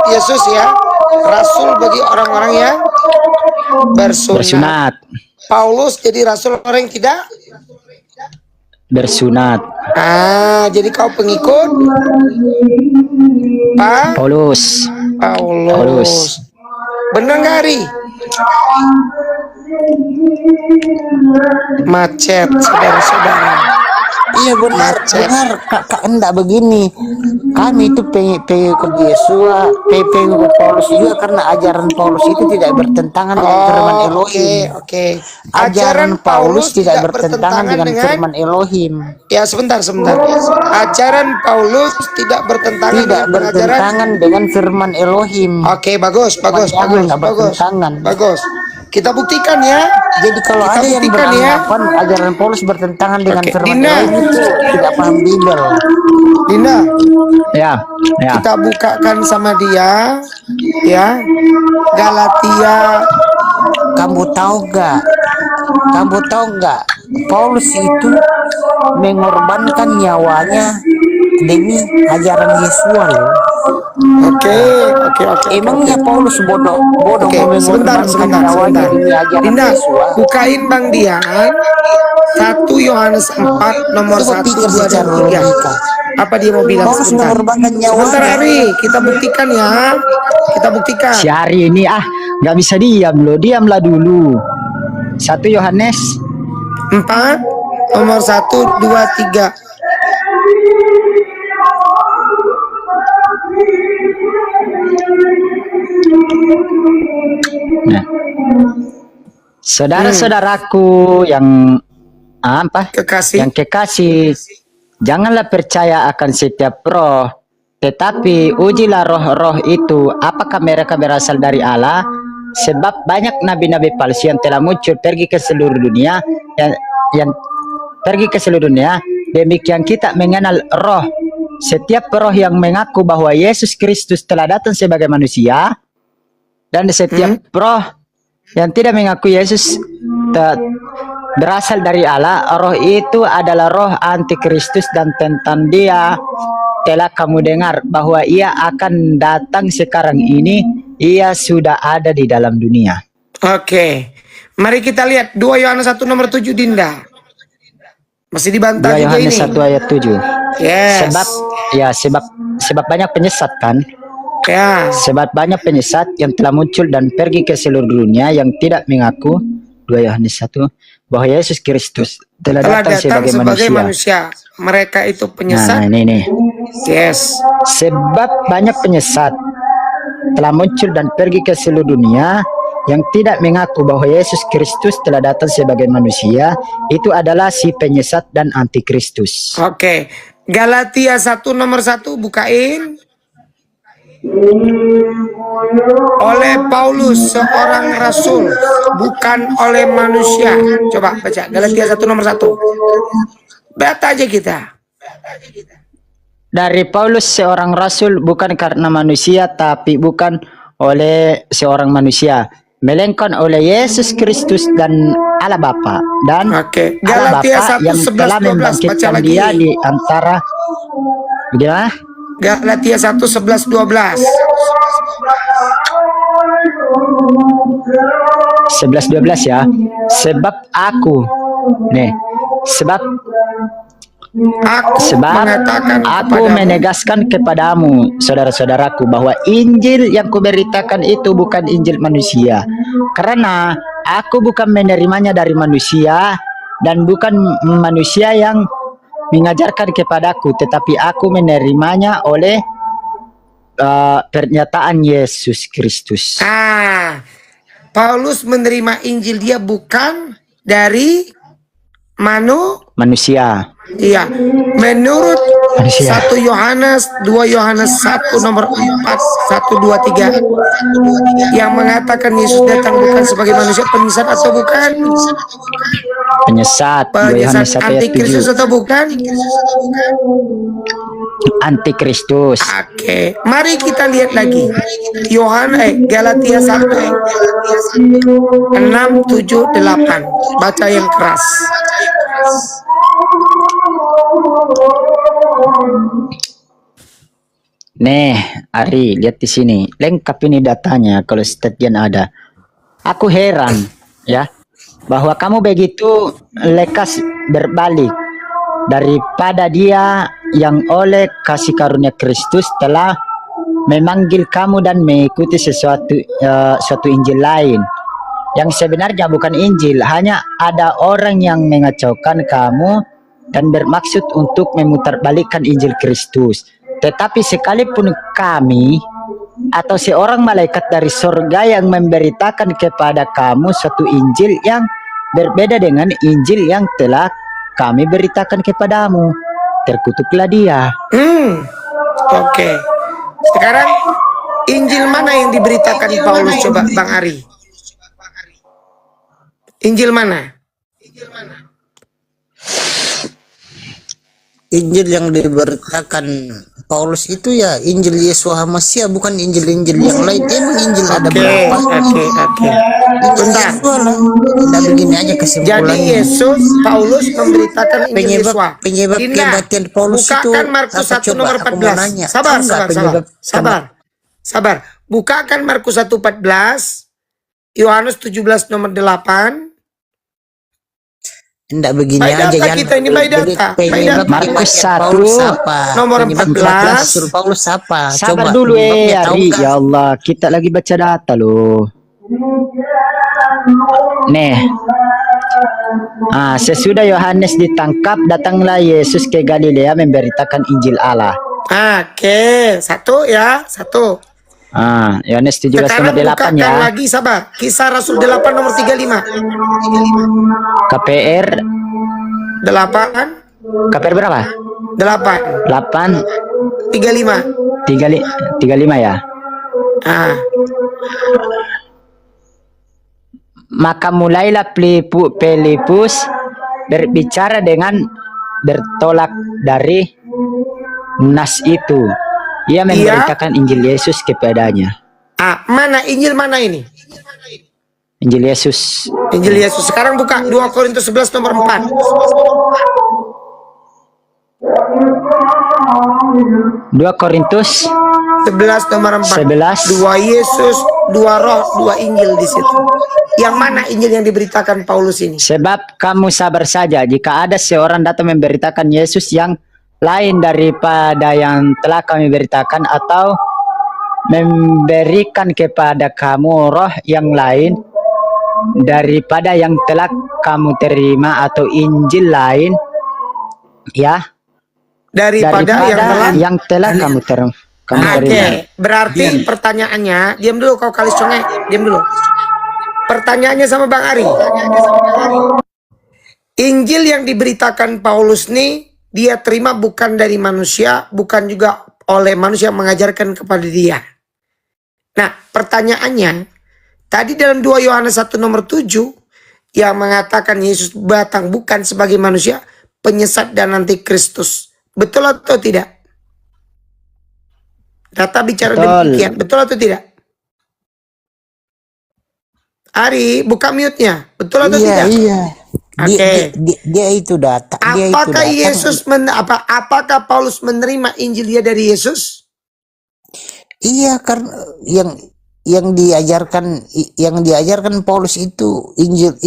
[SPEAKER 6] Yesus ya, rasul bagi orang-orang yang bersunat. Paulus jadi rasul orang yang tidak
[SPEAKER 2] bersunat.
[SPEAKER 6] Jadi kau pengikut
[SPEAKER 2] Paulus.
[SPEAKER 6] Benar nggak, Ari? Macet, saudara-saudara.
[SPEAKER 1] Iya benar. Kak enggak begini. Kami itu pengikut Yesus, pengikut Paulus juga karena ajaran Paulus itu tidak bertentangan dengan firman Elohim.
[SPEAKER 6] Oke.
[SPEAKER 1] Ajaran Paulus tidak bertentangan dengan firman Elohim.
[SPEAKER 6] Ya sebentar. Ajaran Paulus tidak bertentangan
[SPEAKER 1] dengan firman Elohim.
[SPEAKER 6] Oke, bagus. Kita buktikan ya.
[SPEAKER 1] Jadi kalau
[SPEAKER 6] Kita
[SPEAKER 1] ada yang
[SPEAKER 6] buktikan ya.
[SPEAKER 1] beranggapan ajaran Paulus bertentangan dengan firman
[SPEAKER 6] Dinda.
[SPEAKER 1] Elohim itu tidak paham Bible.
[SPEAKER 6] Dinda,
[SPEAKER 2] Ya.
[SPEAKER 6] kita bukakan sama dia ya. Galatia.
[SPEAKER 1] Kamu tahu nggak? Paulus itu mengorbankan nyawanya demi ajaran Yesus loh.
[SPEAKER 6] Oke, oke, oke, oke,
[SPEAKER 1] Emangnya
[SPEAKER 6] oke.
[SPEAKER 1] Paulus bodoh
[SPEAKER 6] Oke, sebentar,
[SPEAKER 1] mengorbankan
[SPEAKER 6] sebentar,
[SPEAKER 1] nyawanya
[SPEAKER 6] sebentar.
[SPEAKER 1] demi ajaran
[SPEAKER 6] Dinda,
[SPEAKER 1] Yesus?
[SPEAKER 6] bukain Bang Dian 1 Yohanes 4 nomor
[SPEAKER 1] Coba
[SPEAKER 6] 1,
[SPEAKER 1] pikir
[SPEAKER 6] 2 dan
[SPEAKER 1] secara
[SPEAKER 6] 3.
[SPEAKER 1] logika.
[SPEAKER 6] Apa dia mau bilang
[SPEAKER 1] Paulus
[SPEAKER 6] sebentar?
[SPEAKER 1] mengorbankan
[SPEAKER 6] Sebentar
[SPEAKER 1] nyawanya.
[SPEAKER 6] Ari, kita buktikan ya. Kita buktikan.
[SPEAKER 2] Si Ari ini nggak bisa diam loh, diamlah dulu. 1 Yohanes
[SPEAKER 6] 4 nomor 1, 2, 3.
[SPEAKER 2] Nah, saudara-saudaraku yang apa?
[SPEAKER 6] Kekasih.
[SPEAKER 2] Yang kekasih, janganlah percaya akan setiap roh, tetapi ujilah roh-roh itu apakah mereka berasal dari Allah, sebab banyak nabi-nabi palsu yang telah muncul pergi ke seluruh dunia, yang pergi ke seluruh dunia. Demikian kita mengenal roh. Setiap roh yang mengaku bahwa Yesus Kristus telah datang sebagai manusia, dan setiap roh yang tidak mengaku Yesus berasal dari Allah, roh itu adalah roh antikristus, dan tentang dia telah kamu dengar bahwa ia akan datang sekarang ini, ia sudah ada di dalam dunia.
[SPEAKER 6] Oke. Mari kita lihat 2 Yohanes 1 nomor 7 Dinda. Masih
[SPEAKER 2] 2
[SPEAKER 6] dibantah juga
[SPEAKER 2] Yohanes
[SPEAKER 6] ini.
[SPEAKER 2] 1 ayat 7.
[SPEAKER 6] Yes.
[SPEAKER 2] Sebab banyak penyesat kan?
[SPEAKER 6] Ya.
[SPEAKER 2] Sebab banyak penyesat yang telah muncul dan pergi ke seluruh dunia yang tidak mengaku 2 Yohanes 1 bahwa Yesus Kristus telah datang sebagai manusia.
[SPEAKER 6] Mereka itu penyesat.
[SPEAKER 2] Nah, ini.
[SPEAKER 6] Yes.
[SPEAKER 2] Sebab banyak penyesat telah muncul dan pergi ke seluruh dunia yang tidak mengaku bahwa Yesus Kristus telah datang sebagai manusia, itu adalah si penyesat dan antikristus.
[SPEAKER 6] Oke. Galatia 1 nomor 1 bukain. Oleh Paulus seorang rasul, bukan oleh manusia. Coba baca Galatia 1 nomor 1. Baca aja kita.
[SPEAKER 2] Dari Paulus seorang rasul, bukan karena manusia, tapi bukan oleh seorang manusia, melainkan oleh Yesus Kristus dan Allah Bapa, dan
[SPEAKER 6] Oke.
[SPEAKER 2] Allah
[SPEAKER 6] Galatia
[SPEAKER 2] Bapa
[SPEAKER 6] 1,
[SPEAKER 2] yang
[SPEAKER 6] 11,
[SPEAKER 2] telah
[SPEAKER 6] 12. Baca
[SPEAKER 2] membangkitkan
[SPEAKER 6] lagi.
[SPEAKER 2] dia di antara gimana?
[SPEAKER 6] Galatia 1, 11, 12.
[SPEAKER 2] 11-12 ya. Sebab aku
[SPEAKER 6] mengatakan
[SPEAKER 2] aku
[SPEAKER 6] kepadamu.
[SPEAKER 2] menegaskan kepadamu, saudara-saudaraku, bahwa Injil yang kuberitakan itu bukan Injil manusia, karena aku bukan menerimanya dari manusia, dan bukan manusia yang mengajarkan kepadaku, tetapi aku menerimanya oleh pernyataan Yesus Kristus.
[SPEAKER 6] Paulus menerima Injil dia bukan dari
[SPEAKER 2] manusia.
[SPEAKER 6] Iya, menurut
[SPEAKER 2] Manusia.
[SPEAKER 6] 1 Yohanes, 2 Yohanes 1 nomor 4, 1, 2, 3 yang mengatakan Yesus datang bukan sebagai manusia, penyesat atau bukan?
[SPEAKER 2] Penyesat. 2 Yohanes 1 ayat
[SPEAKER 6] Antikristus
[SPEAKER 2] 7.
[SPEAKER 6] atau bukan?
[SPEAKER 2] Antikristus.
[SPEAKER 6] Oke, mari kita lihat lagi. Galatia 1 6, 7, 8. Baca yang keras.
[SPEAKER 2] Nih, Ari, lihat di sini. Lengkap ini datanya kalau stadion ada. Aku heran ya bahwa kamu begitu lekas berbalik daripada dia yang oleh kasih karunia Kristus telah memanggil kamu dan mengikuti suatu Injil lain yang sebenarnya bukan Injil. Hanya ada orang yang mengacaukan kamu dan bermaksud untuk memutarbalikkan Injil Kristus. Tetapi sekalipun kami atau seorang malaikat dari surga yang memberitakan kepada kamu suatu Injil yang berbeda dengan Injil yang telah kami beritakan kepadamu, terkutuklah dia.
[SPEAKER 6] Oke. Sekarang Injil mana yang diberitakan Paulus? Coba Bang Ari. Injil mana?
[SPEAKER 1] Injil yang diberitakan Paulus itu ya Injil Yesus Hamasiah, bukan Injil-Injil yang lain. Emang Injil ada
[SPEAKER 6] Oke,
[SPEAKER 1] berapa?
[SPEAKER 6] oke.
[SPEAKER 1] Injil
[SPEAKER 6] Bentar.
[SPEAKER 1] Yesus lah. Nah, begini aja
[SPEAKER 6] Jadi
[SPEAKER 1] kesimpulannya.
[SPEAKER 6] Yesus, Paulus memberitakan Injil Yesus.
[SPEAKER 1] Penyebab
[SPEAKER 6] Dinda,
[SPEAKER 1] kebatian Paulus itu
[SPEAKER 6] bukakan Markus
[SPEAKER 1] apa
[SPEAKER 6] 1
[SPEAKER 1] coba?
[SPEAKER 6] nomor
[SPEAKER 1] Aku mau
[SPEAKER 6] 14.
[SPEAKER 1] nanya.
[SPEAKER 6] Sabar,
[SPEAKER 1] Tahu nggak
[SPEAKER 6] sabar. Sabar. Bukakan Markus 1:14, Yohanes 17 nomor 8.
[SPEAKER 1] Enggak begini
[SPEAKER 6] By
[SPEAKER 1] aja
[SPEAKER 6] data
[SPEAKER 1] Jan.
[SPEAKER 6] kita ini, by data.
[SPEAKER 1] Penyebab
[SPEAKER 2] Markus
[SPEAKER 1] kebatian
[SPEAKER 2] 1
[SPEAKER 1] Paulus apa?
[SPEAKER 6] nomor
[SPEAKER 1] Penyebab
[SPEAKER 6] 14.
[SPEAKER 1] kebatian Rasul Paulus apa?
[SPEAKER 2] Sabar
[SPEAKER 1] Coba
[SPEAKER 2] dulu
[SPEAKER 1] penyebabnya tahu
[SPEAKER 2] Ari,
[SPEAKER 1] nggak?
[SPEAKER 2] ya Allah, kita lagi baca data loh. Nih. Sesudah Yohanes ditangkap, datanglah Yesus ke Galilea memberitakan Injil Allah.
[SPEAKER 6] Oke, satu.
[SPEAKER 2] Yohanes 17
[SPEAKER 6] Sekarang
[SPEAKER 2] nomor 8
[SPEAKER 6] bukakan
[SPEAKER 2] ya.
[SPEAKER 6] lagi, sabar. Kisah Rasul 8 nomor 35.
[SPEAKER 2] KPR
[SPEAKER 6] 8,
[SPEAKER 2] KPR berapa?
[SPEAKER 6] 8,
[SPEAKER 2] 8
[SPEAKER 6] 35.
[SPEAKER 2] 35 ya. Maka mulailah Filipus berbicara dengan bertolak dari nas itu. Ia memberitakan Injil Yesus kepadanya.
[SPEAKER 6] Mana Injil mana ini?
[SPEAKER 2] Injil Yesus.
[SPEAKER 6] Injil Yesus. Sekarang buka 2 Korintus 11 nomor 4.
[SPEAKER 2] 2 Korintus
[SPEAKER 6] 11 nomor 4.
[SPEAKER 2] 11.
[SPEAKER 6] 2 Yesus, 2 roh, 2 Injil di situ. Yang mana Injil yang diberitakan Paulus ini?
[SPEAKER 2] Sebab kamu sabar saja jika ada seorang datang memberitakan Yesus yang lain daripada yang telah kami beritakan, atau memberikan kepada kamu roh yang lain daripada yang telah kamu terima, atau Injil lain ya
[SPEAKER 6] Daripada
[SPEAKER 2] yang telah kamu terima.
[SPEAKER 6] Oke, berarti pertanyaannya, diam dulu kau kali songe, diam dulu. Pertanyaannya sama Bang Ari. Injil yang diberitakan Paulus nih, dia terima bukan dari manusia, bukan juga oleh manusia yang mengajarkan kepada dia. Nah, pertanyaannya, tadi dalam 2 Yohanes 1 nomor 7, yang mengatakan Yesus datang bukan sebagai manusia, penyesat dan antikristus. Betul atau tidak? Data bicara demikian, betul atau tidak? Ari, buka mute-nya. Betul atau tidak?
[SPEAKER 1] Iya.
[SPEAKER 6] Oke.
[SPEAKER 1] Dia itu data.
[SPEAKER 6] Apakah apakah Paulus menerima Injil dia dari Yesus?
[SPEAKER 1] Iya, karena yang diajarkan Paulus itu Injil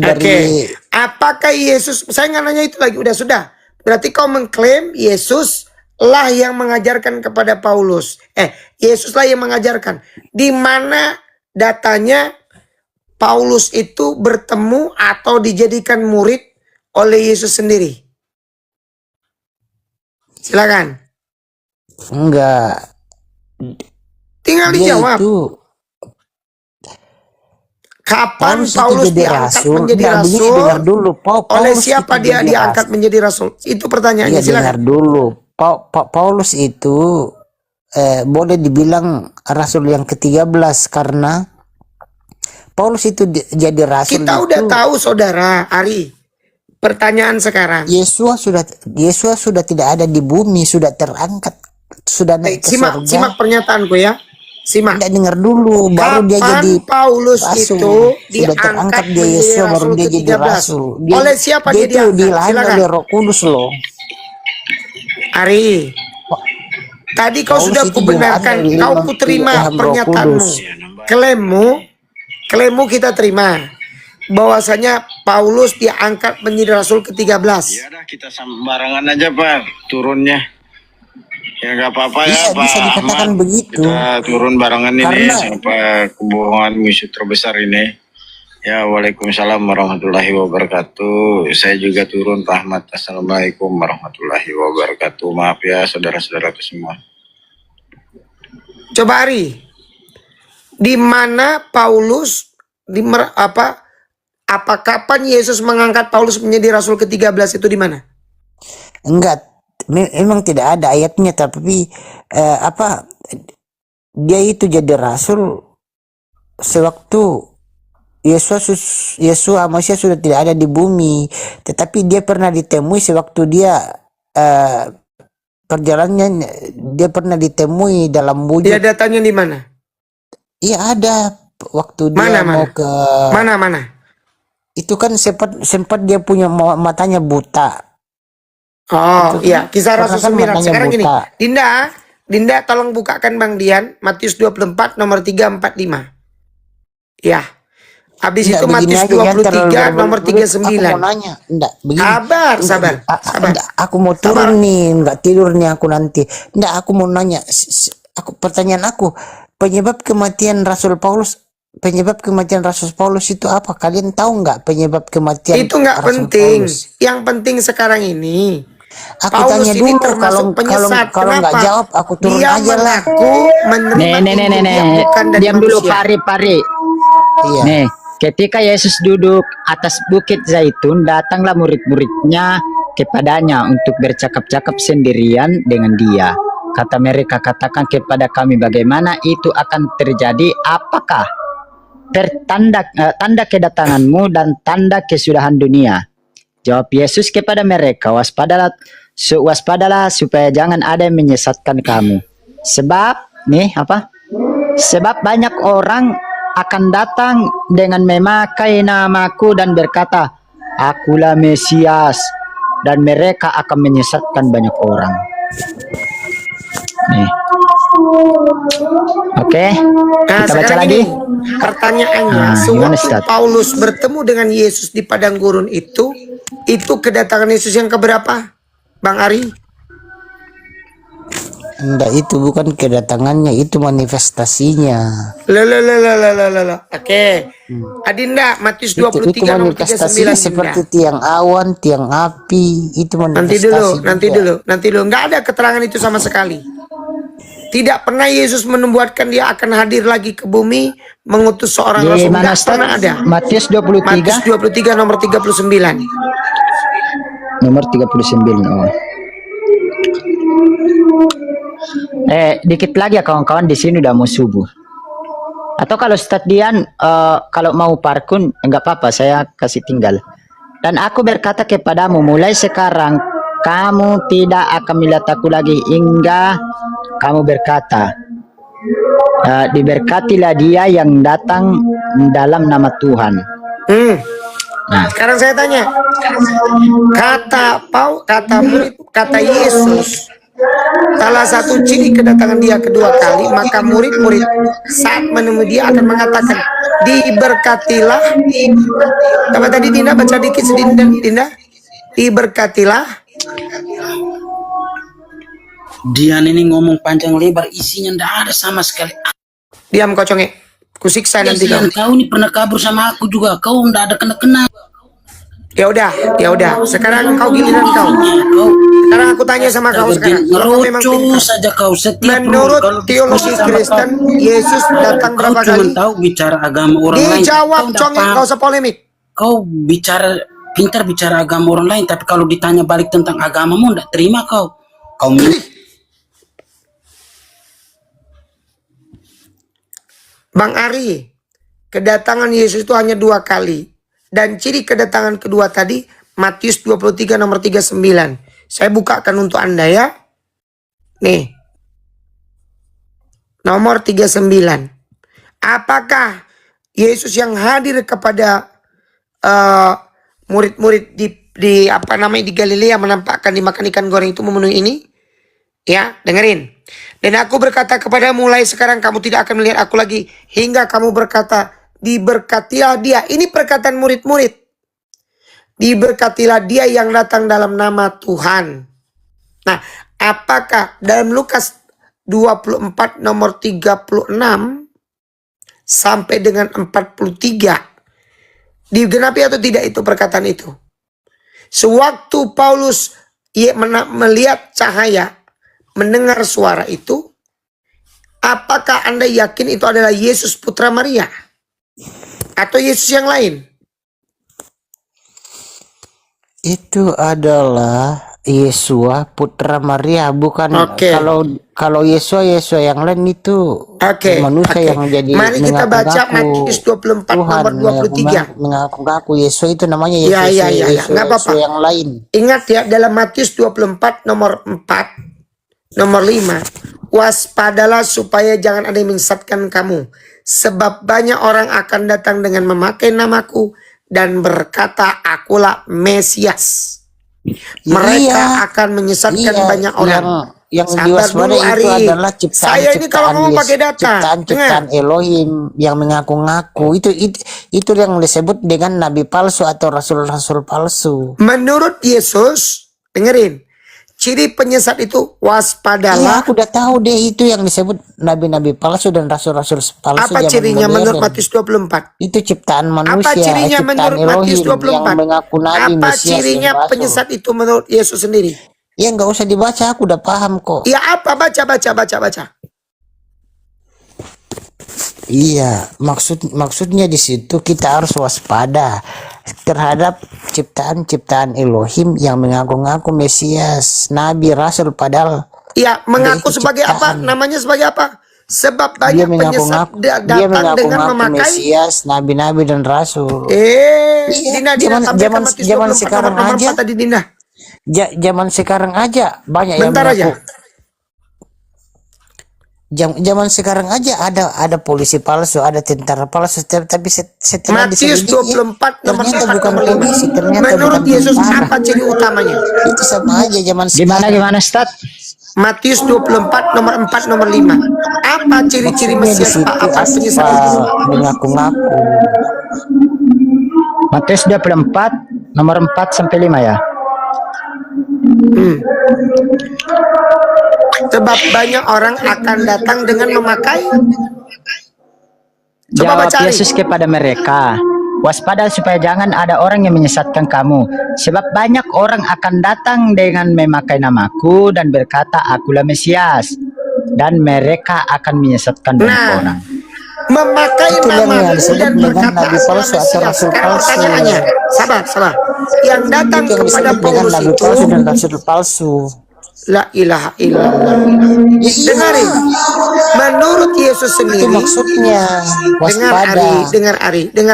[SPEAKER 1] dari.
[SPEAKER 6] Apakah Yesus? Saya nggak nanya itu lagi. Sudah. Berarti kau mengklaim Yesus lah yang mengajarkan kepada Paulus. Yesus lah yang mengajarkan. Di mana datanya Paulus itu bertemu atau dijadikan murid oleh Yesus sendiri? Silakan.
[SPEAKER 1] Enggak.
[SPEAKER 6] Tinggal dijawab. Kapan Paulus diangkat menjadi rasul? Oleh siapa dia diangkat menjadi rasul? Itu pertanyaannya. Silakan.
[SPEAKER 1] Dengar dulu. Paulus itu boleh dibilang rasul yang ke-13 karena Paulus itu jadi rasul.
[SPEAKER 6] Kita udah tahu saudara Ari. Pertanyaan sekarang.
[SPEAKER 1] Yesus sudah tidak ada di bumi, sudah terangkat, sudah naik ke surga.
[SPEAKER 6] Simak pernyataanku ya. Simak.
[SPEAKER 1] Tidak dengar dulu, baru dia jadi
[SPEAKER 6] Paulus
[SPEAKER 1] rasul.
[SPEAKER 6] itu
[SPEAKER 1] Sudah terangkat dia Yesus, baru dia jadi rasul.
[SPEAKER 6] Oleh siapa dia diangkat?
[SPEAKER 1] Dilahirkan oleh Roh Kudus loh.
[SPEAKER 6] Ari, tadi kau sudah kubenarkan, kau kuterima pernyataanmu. Klaimmu kita terima. Bahwasanya Paulus diangkat menjadi rasul ke-13.
[SPEAKER 7] Ya dah, kita sembarangan aja Pak turunnya. Ya nggak apa-apa ya Pak
[SPEAKER 1] bisa dikatakan
[SPEAKER 7] Ahmad.
[SPEAKER 1] begitu.
[SPEAKER 7] Kita turun barengan ini
[SPEAKER 1] Karena
[SPEAKER 7] sampai kebohongan musuh terbesar ini. Ya, waalaikumsalam warahmatullahi wabarakatuh. Saya juga turun Pak Ahmad. Assalamualaikum warahmatullahi wabarakatuh. Maaf ya saudara-saudara semua.
[SPEAKER 6] Coba Ari, di mana Paulus kapan Yesus mengangkat Paulus menjadi rasul ke-13 itu di mana?
[SPEAKER 1] enggak, memang tidak ada ayatnya, tapi dia itu jadi rasul sewaktu Yesus Hamasiah sudah tidak ada di bumi, tetapi dia pernah ditemui sewaktu dia eh, perjalanannya dia pernah ditemui dalam
[SPEAKER 6] Dia
[SPEAKER 1] wujud.
[SPEAKER 6] datanya di mana?
[SPEAKER 1] Iya ada waktu
[SPEAKER 6] Mana,
[SPEAKER 1] dia mau
[SPEAKER 6] mana?
[SPEAKER 1] ke
[SPEAKER 6] Mana?
[SPEAKER 1] itu kan sempat dia punya matanya buta.
[SPEAKER 6] Oh
[SPEAKER 1] Itu
[SPEAKER 6] iya, Kisah
[SPEAKER 1] karena
[SPEAKER 6] Rasul
[SPEAKER 1] kan
[SPEAKER 6] 9.
[SPEAKER 1] matanya
[SPEAKER 6] Sekarang gini,
[SPEAKER 1] buta.
[SPEAKER 6] Dinda tolong bukakan Bang Dian Matius 24 nomor 345. Ya. Habis
[SPEAKER 1] Enggak
[SPEAKER 6] itu
[SPEAKER 1] begini
[SPEAKER 6] Matius
[SPEAKER 1] aja jangan terlalu
[SPEAKER 6] 23 nomor
[SPEAKER 1] berbelit. Aku mau
[SPEAKER 6] 39.
[SPEAKER 1] nanya, enggak begini.
[SPEAKER 6] Sabar,
[SPEAKER 1] Enggak,
[SPEAKER 6] sabar, sabar.
[SPEAKER 1] enggak, aku mau
[SPEAKER 6] Sabar.
[SPEAKER 1] turun nih, enggak tidur nih aku nanti. Enggak, aku mau nanya. Aku pertanyaan aku, penyebab kematian Rasul Paulus itu apa? Kalian tahu nggak penyebab kematian
[SPEAKER 6] Itu nggak
[SPEAKER 1] Rasul
[SPEAKER 6] penting.
[SPEAKER 1] Paulus?
[SPEAKER 6] Yang penting sekarang ini
[SPEAKER 1] Aku
[SPEAKER 6] Paulus
[SPEAKER 1] tanya
[SPEAKER 6] ini
[SPEAKER 1] dulu,
[SPEAKER 6] termasuk penyesat.
[SPEAKER 1] kalau nggak
[SPEAKER 6] Kenapa?
[SPEAKER 1] jawab aku turun
[SPEAKER 6] Dia
[SPEAKER 1] aja lah.
[SPEAKER 6] mengaku menerima Injil yang bukan dari
[SPEAKER 2] Diam dulu,
[SPEAKER 6] manusia.
[SPEAKER 2] Pari.
[SPEAKER 1] Iya.
[SPEAKER 2] Nih, ketika Yesus duduk atas bukit Zaitun, datanglah murid-muridnya kepadanya untuk bercakap-cakap sendirian dengan dia. Kata mereka, katakan kepada kami bagaimana itu akan terjadi, apakah tanda kedatanganmu dan tanda kesudahan dunia. Jawab Yesus kepada mereka, waspadalah supaya jangan ada yang menyesatkan kamu. Sebab banyak orang akan datang dengan memakai namaku dan berkata, akulah Mesias, dan mereka akan menyesatkan banyak orang. Nih. Oke,
[SPEAKER 6] Nah,
[SPEAKER 2] kita baca
[SPEAKER 6] sekarang
[SPEAKER 2] lagi.
[SPEAKER 6] ini pertanyaannya,
[SPEAKER 2] Gimana,
[SPEAKER 6] sewaktu
[SPEAKER 2] Ustaz?
[SPEAKER 6] Paulus bertemu dengan Yesus di padang gurun itu kedatangan Yesus yang keberapa, Bang Ari?
[SPEAKER 1] Enggak, itu bukan kedatangannya, itu manifestasinya.
[SPEAKER 6] Loh. Oke. Adinda, Matius
[SPEAKER 1] Itu
[SPEAKER 6] 23 nomor
[SPEAKER 1] manifestasinya
[SPEAKER 6] 39,
[SPEAKER 1] seperti
[SPEAKER 6] Dinda.
[SPEAKER 1] tiang awan, tiang api, itu
[SPEAKER 6] Nanti
[SPEAKER 1] manifestasi
[SPEAKER 6] dulu. Nggak ada keterangan itu sama sekali. Tidak pernah Yesus membuatkan dia akan hadir lagi ke bumi, mengutus seorang
[SPEAKER 2] Di
[SPEAKER 6] rasul.
[SPEAKER 2] mana,
[SPEAKER 6] Nggak
[SPEAKER 2] Ustaz?
[SPEAKER 6] pernah ada.
[SPEAKER 2] Matius 23
[SPEAKER 6] Matius 23 nomor 39.
[SPEAKER 2] nomor 39. Oh. Dikit lagi ya kawan-kawan, di sini udah mau subuh. Atau kalau Ustadz Dian kalau mau parkun enggak apa-apa, saya kasih tinggal. Dan aku berkata kepadamu, mulai sekarang kamu tidak akan melihat aku lagi hingga kamu berkata, diberkatilah dia yang datang dalam nama Tuhan. Nah,
[SPEAKER 6] Sekarang saya tanya, kata Yesus, salah satu ciri kedatangan dia kedua kali, maka murid-murid saat menemui dia akan mengatakan, diberkatilah. Apa tadi Dinda baca dikit sedikit, Dinda? Diberkatilah.
[SPEAKER 5] Dian ini ngomong panjang lebar, isinya ndak ada sama sekali.
[SPEAKER 6] Diam kau conge, kusiksa nanti kau.
[SPEAKER 5] Kau ini pernah kabur sama aku juga, kau ndak ada kena-kena.
[SPEAKER 6] Ya udah. Sekarang kau giliran kau. Sekarang aku tanya sama kau sekarang. Kau memang pintar.
[SPEAKER 5] Saja kau setiap
[SPEAKER 6] Menurut
[SPEAKER 5] kalau
[SPEAKER 6] teologi
[SPEAKER 5] diskusi sama
[SPEAKER 6] Kristen,
[SPEAKER 5] kau,
[SPEAKER 6] Yesus datang
[SPEAKER 5] kau
[SPEAKER 6] berapa
[SPEAKER 5] cuma
[SPEAKER 6] kali?
[SPEAKER 5] tahu bicara agama orang lain.
[SPEAKER 6] Dijawab
[SPEAKER 5] Kau ndak
[SPEAKER 6] conge,
[SPEAKER 5] paham.
[SPEAKER 6] kau usah polemik.
[SPEAKER 5] Kau pintar bicara agama orang lain, tapi kalau ditanya balik tentang agamamu ndak terima kau. Kau
[SPEAKER 6] Bang Ari, kedatangan Yesus itu hanya 2 kali. Dan ciri kedatangan kedua tadi, Matius 23 nomor 39. Saya bukakan untuk Anda ya. Nih. Nomor 39. Apakah Yesus yang hadir kepada murid-murid di Galilea menampakkan dimakan ikan goreng itu memenuhi ini? Ya, dengerin. Dan aku berkata kepada mulai sekarang kamu tidak akan melihat aku lagi hingga kamu berkata diberkatilah dia. Ini perkataan murid-murid. Diberkatilah dia yang datang dalam nama Tuhan. Nah, apakah dalam Lukas 24 nomor 36 sampai dengan 43 digenapi atau tidak itu perkataan itu? Sewaktu Paulus melihat cahaya, mendengar suara itu, apakah Anda yakin itu adalah Yesus putra Maria? Atau Yesus yang lain?
[SPEAKER 1] Itu adalah Yesua putra Maria, bukan.
[SPEAKER 6] Oke.
[SPEAKER 1] Kalau Yesua yang lain itu
[SPEAKER 6] Oke,
[SPEAKER 1] manusia
[SPEAKER 6] oke.
[SPEAKER 1] yang jadi
[SPEAKER 6] Mari kita baca
[SPEAKER 1] mengaku-ngaku
[SPEAKER 6] Matius 24
[SPEAKER 1] Tuhan,
[SPEAKER 6] nomor 23.
[SPEAKER 1] mengaku-ngaku Yesua itu namanya
[SPEAKER 6] Ya,
[SPEAKER 1] Yesus,
[SPEAKER 6] ya, ya, ya. Nggak apa-apa.
[SPEAKER 1] Yesus yang lain.
[SPEAKER 6] Ingat ya, dalam Matius 24 nomor 4, nomor 5. Waspadalah supaya jangan ada yang menyesatkan kamu. Sebab banyak orang akan datang dengan memakai namaku dan berkata, akulah Mesias. Mereka akan menyesatkan banyak orang.
[SPEAKER 1] Yang
[SPEAKER 6] Sabar
[SPEAKER 1] diwaspadai
[SPEAKER 6] dulu,
[SPEAKER 1] itu
[SPEAKER 6] Ari.
[SPEAKER 1] adalah
[SPEAKER 6] Saya ini kalau ngomong pakai data.
[SPEAKER 1] ciptaan Elohim yang mengaku-ngaku. Itu yang disebut dengan nabi palsu atau rasul-rasul palsu.
[SPEAKER 6] Menurut Yesus, dengerin, ciri penyesat itu
[SPEAKER 1] Iya,
[SPEAKER 6] waspadalah.
[SPEAKER 1] aku udah tahu deh itu yang disebut nabi-nabi palsu dan rasul-rasul palsu.
[SPEAKER 6] Apa
[SPEAKER 1] zaman
[SPEAKER 6] cirinya
[SPEAKER 1] modern.
[SPEAKER 6] menurut Matius 24?
[SPEAKER 1] Itu ciptaan manusia,
[SPEAKER 6] Apa cirinya
[SPEAKER 1] ciptaan
[SPEAKER 6] menurut Matius
[SPEAKER 1] Elohim yang
[SPEAKER 6] 24?
[SPEAKER 1] mengaku nabi,
[SPEAKER 6] Apa
[SPEAKER 1] Mesias,
[SPEAKER 6] cirinya
[SPEAKER 1] dan rasul.
[SPEAKER 6] penyesat itu menurut Yesus sendiri?
[SPEAKER 1] Ya nggak usah dibaca, aku udah paham kok.
[SPEAKER 6] Ya apa? Baca.
[SPEAKER 1] Iya, maksudnya di situ kita harus waspada terhadap ciptaan-ciptaan Elohim yang mengaku-ngaku Mesias, Nabi, Rasul, padahal
[SPEAKER 6] Ya, mengaku
[SPEAKER 1] itu
[SPEAKER 6] sebagai apa?
[SPEAKER 1] ciptaan.
[SPEAKER 6] Namanya sebagai apa? Sebab
[SPEAKER 1] dia
[SPEAKER 6] banyak penyesat
[SPEAKER 1] mengaku-ngaku dia
[SPEAKER 6] datang dengan
[SPEAKER 1] mengaku-ngaku
[SPEAKER 6] memakai.
[SPEAKER 1] Mesias, Nabi-Nabi dan Rasul.
[SPEAKER 6] Dina,
[SPEAKER 1] Iya,
[SPEAKER 6] Dina tampilkan Matius 24
[SPEAKER 1] sekarang
[SPEAKER 6] nomor
[SPEAKER 1] aja,
[SPEAKER 6] 4 tadi, Dina.
[SPEAKER 1] zaman sekarang aja banyak
[SPEAKER 6] Bentar
[SPEAKER 1] yang mengaku.
[SPEAKER 6] aja.
[SPEAKER 1] Zaman sekarang aja ada polisi palsu, ada tentara palsu, tapi setelah
[SPEAKER 6] Matius
[SPEAKER 1] diselidiki,
[SPEAKER 6] 24 nomor
[SPEAKER 1] ternyata
[SPEAKER 6] 4
[SPEAKER 1] bukan
[SPEAKER 6] nomor 5.
[SPEAKER 1] polisi, ternyata
[SPEAKER 6] Menurut
[SPEAKER 1] bukan
[SPEAKER 6] Yesus
[SPEAKER 1] tentara.
[SPEAKER 6] apa ciri utamanya?
[SPEAKER 1] Itu sama aja zaman sekarang.
[SPEAKER 2] Gimana Ustaz?
[SPEAKER 6] Matius 24 nomor 4 nomor 5. Apa ciri-ciri
[SPEAKER 1] Maksudnya di
[SPEAKER 6] Mesias?
[SPEAKER 1] situ
[SPEAKER 6] Apa penyesat itu?
[SPEAKER 1] asal mengaku-ngaku.
[SPEAKER 2] Matius 24 nomor 4 sampai 5 ya.
[SPEAKER 6] Sebab banyak orang akan datang dengan memakai. Coba
[SPEAKER 2] Jawab
[SPEAKER 6] baca, Ari.
[SPEAKER 2] Yesus kepada mereka, waspada supaya jangan ada orang yang menyesatkan kamu. Sebab banyak orang akan datang dengan memakai namaku dan berkata, akulah Mesias. Dan mereka akan menyesatkan banyak
[SPEAKER 6] Nah,
[SPEAKER 2] orang.
[SPEAKER 6] memakai
[SPEAKER 1] Itu yang
[SPEAKER 6] namaku
[SPEAKER 1] disebut
[SPEAKER 6] dan
[SPEAKER 1] dengan
[SPEAKER 6] berkata
[SPEAKER 1] nabi
[SPEAKER 6] akulah
[SPEAKER 1] palsu atau
[SPEAKER 6] Mesias.
[SPEAKER 1] rasul
[SPEAKER 6] Sekarang
[SPEAKER 1] palsu.
[SPEAKER 6] pertanyaannya, sabar. Yang datang
[SPEAKER 1] Itu yang
[SPEAKER 6] kepada
[SPEAKER 1] disebut dengan
[SPEAKER 6] Paulus
[SPEAKER 1] nabi
[SPEAKER 6] itu,
[SPEAKER 1] palsu dan rasul palsu.
[SPEAKER 6] la ilaha illallah.
[SPEAKER 1] Ya, iya.
[SPEAKER 6] Dengarin, menurut Yesus
[SPEAKER 1] Itu
[SPEAKER 6] sendiri,
[SPEAKER 1] maksudnya waspada.
[SPEAKER 6] dengar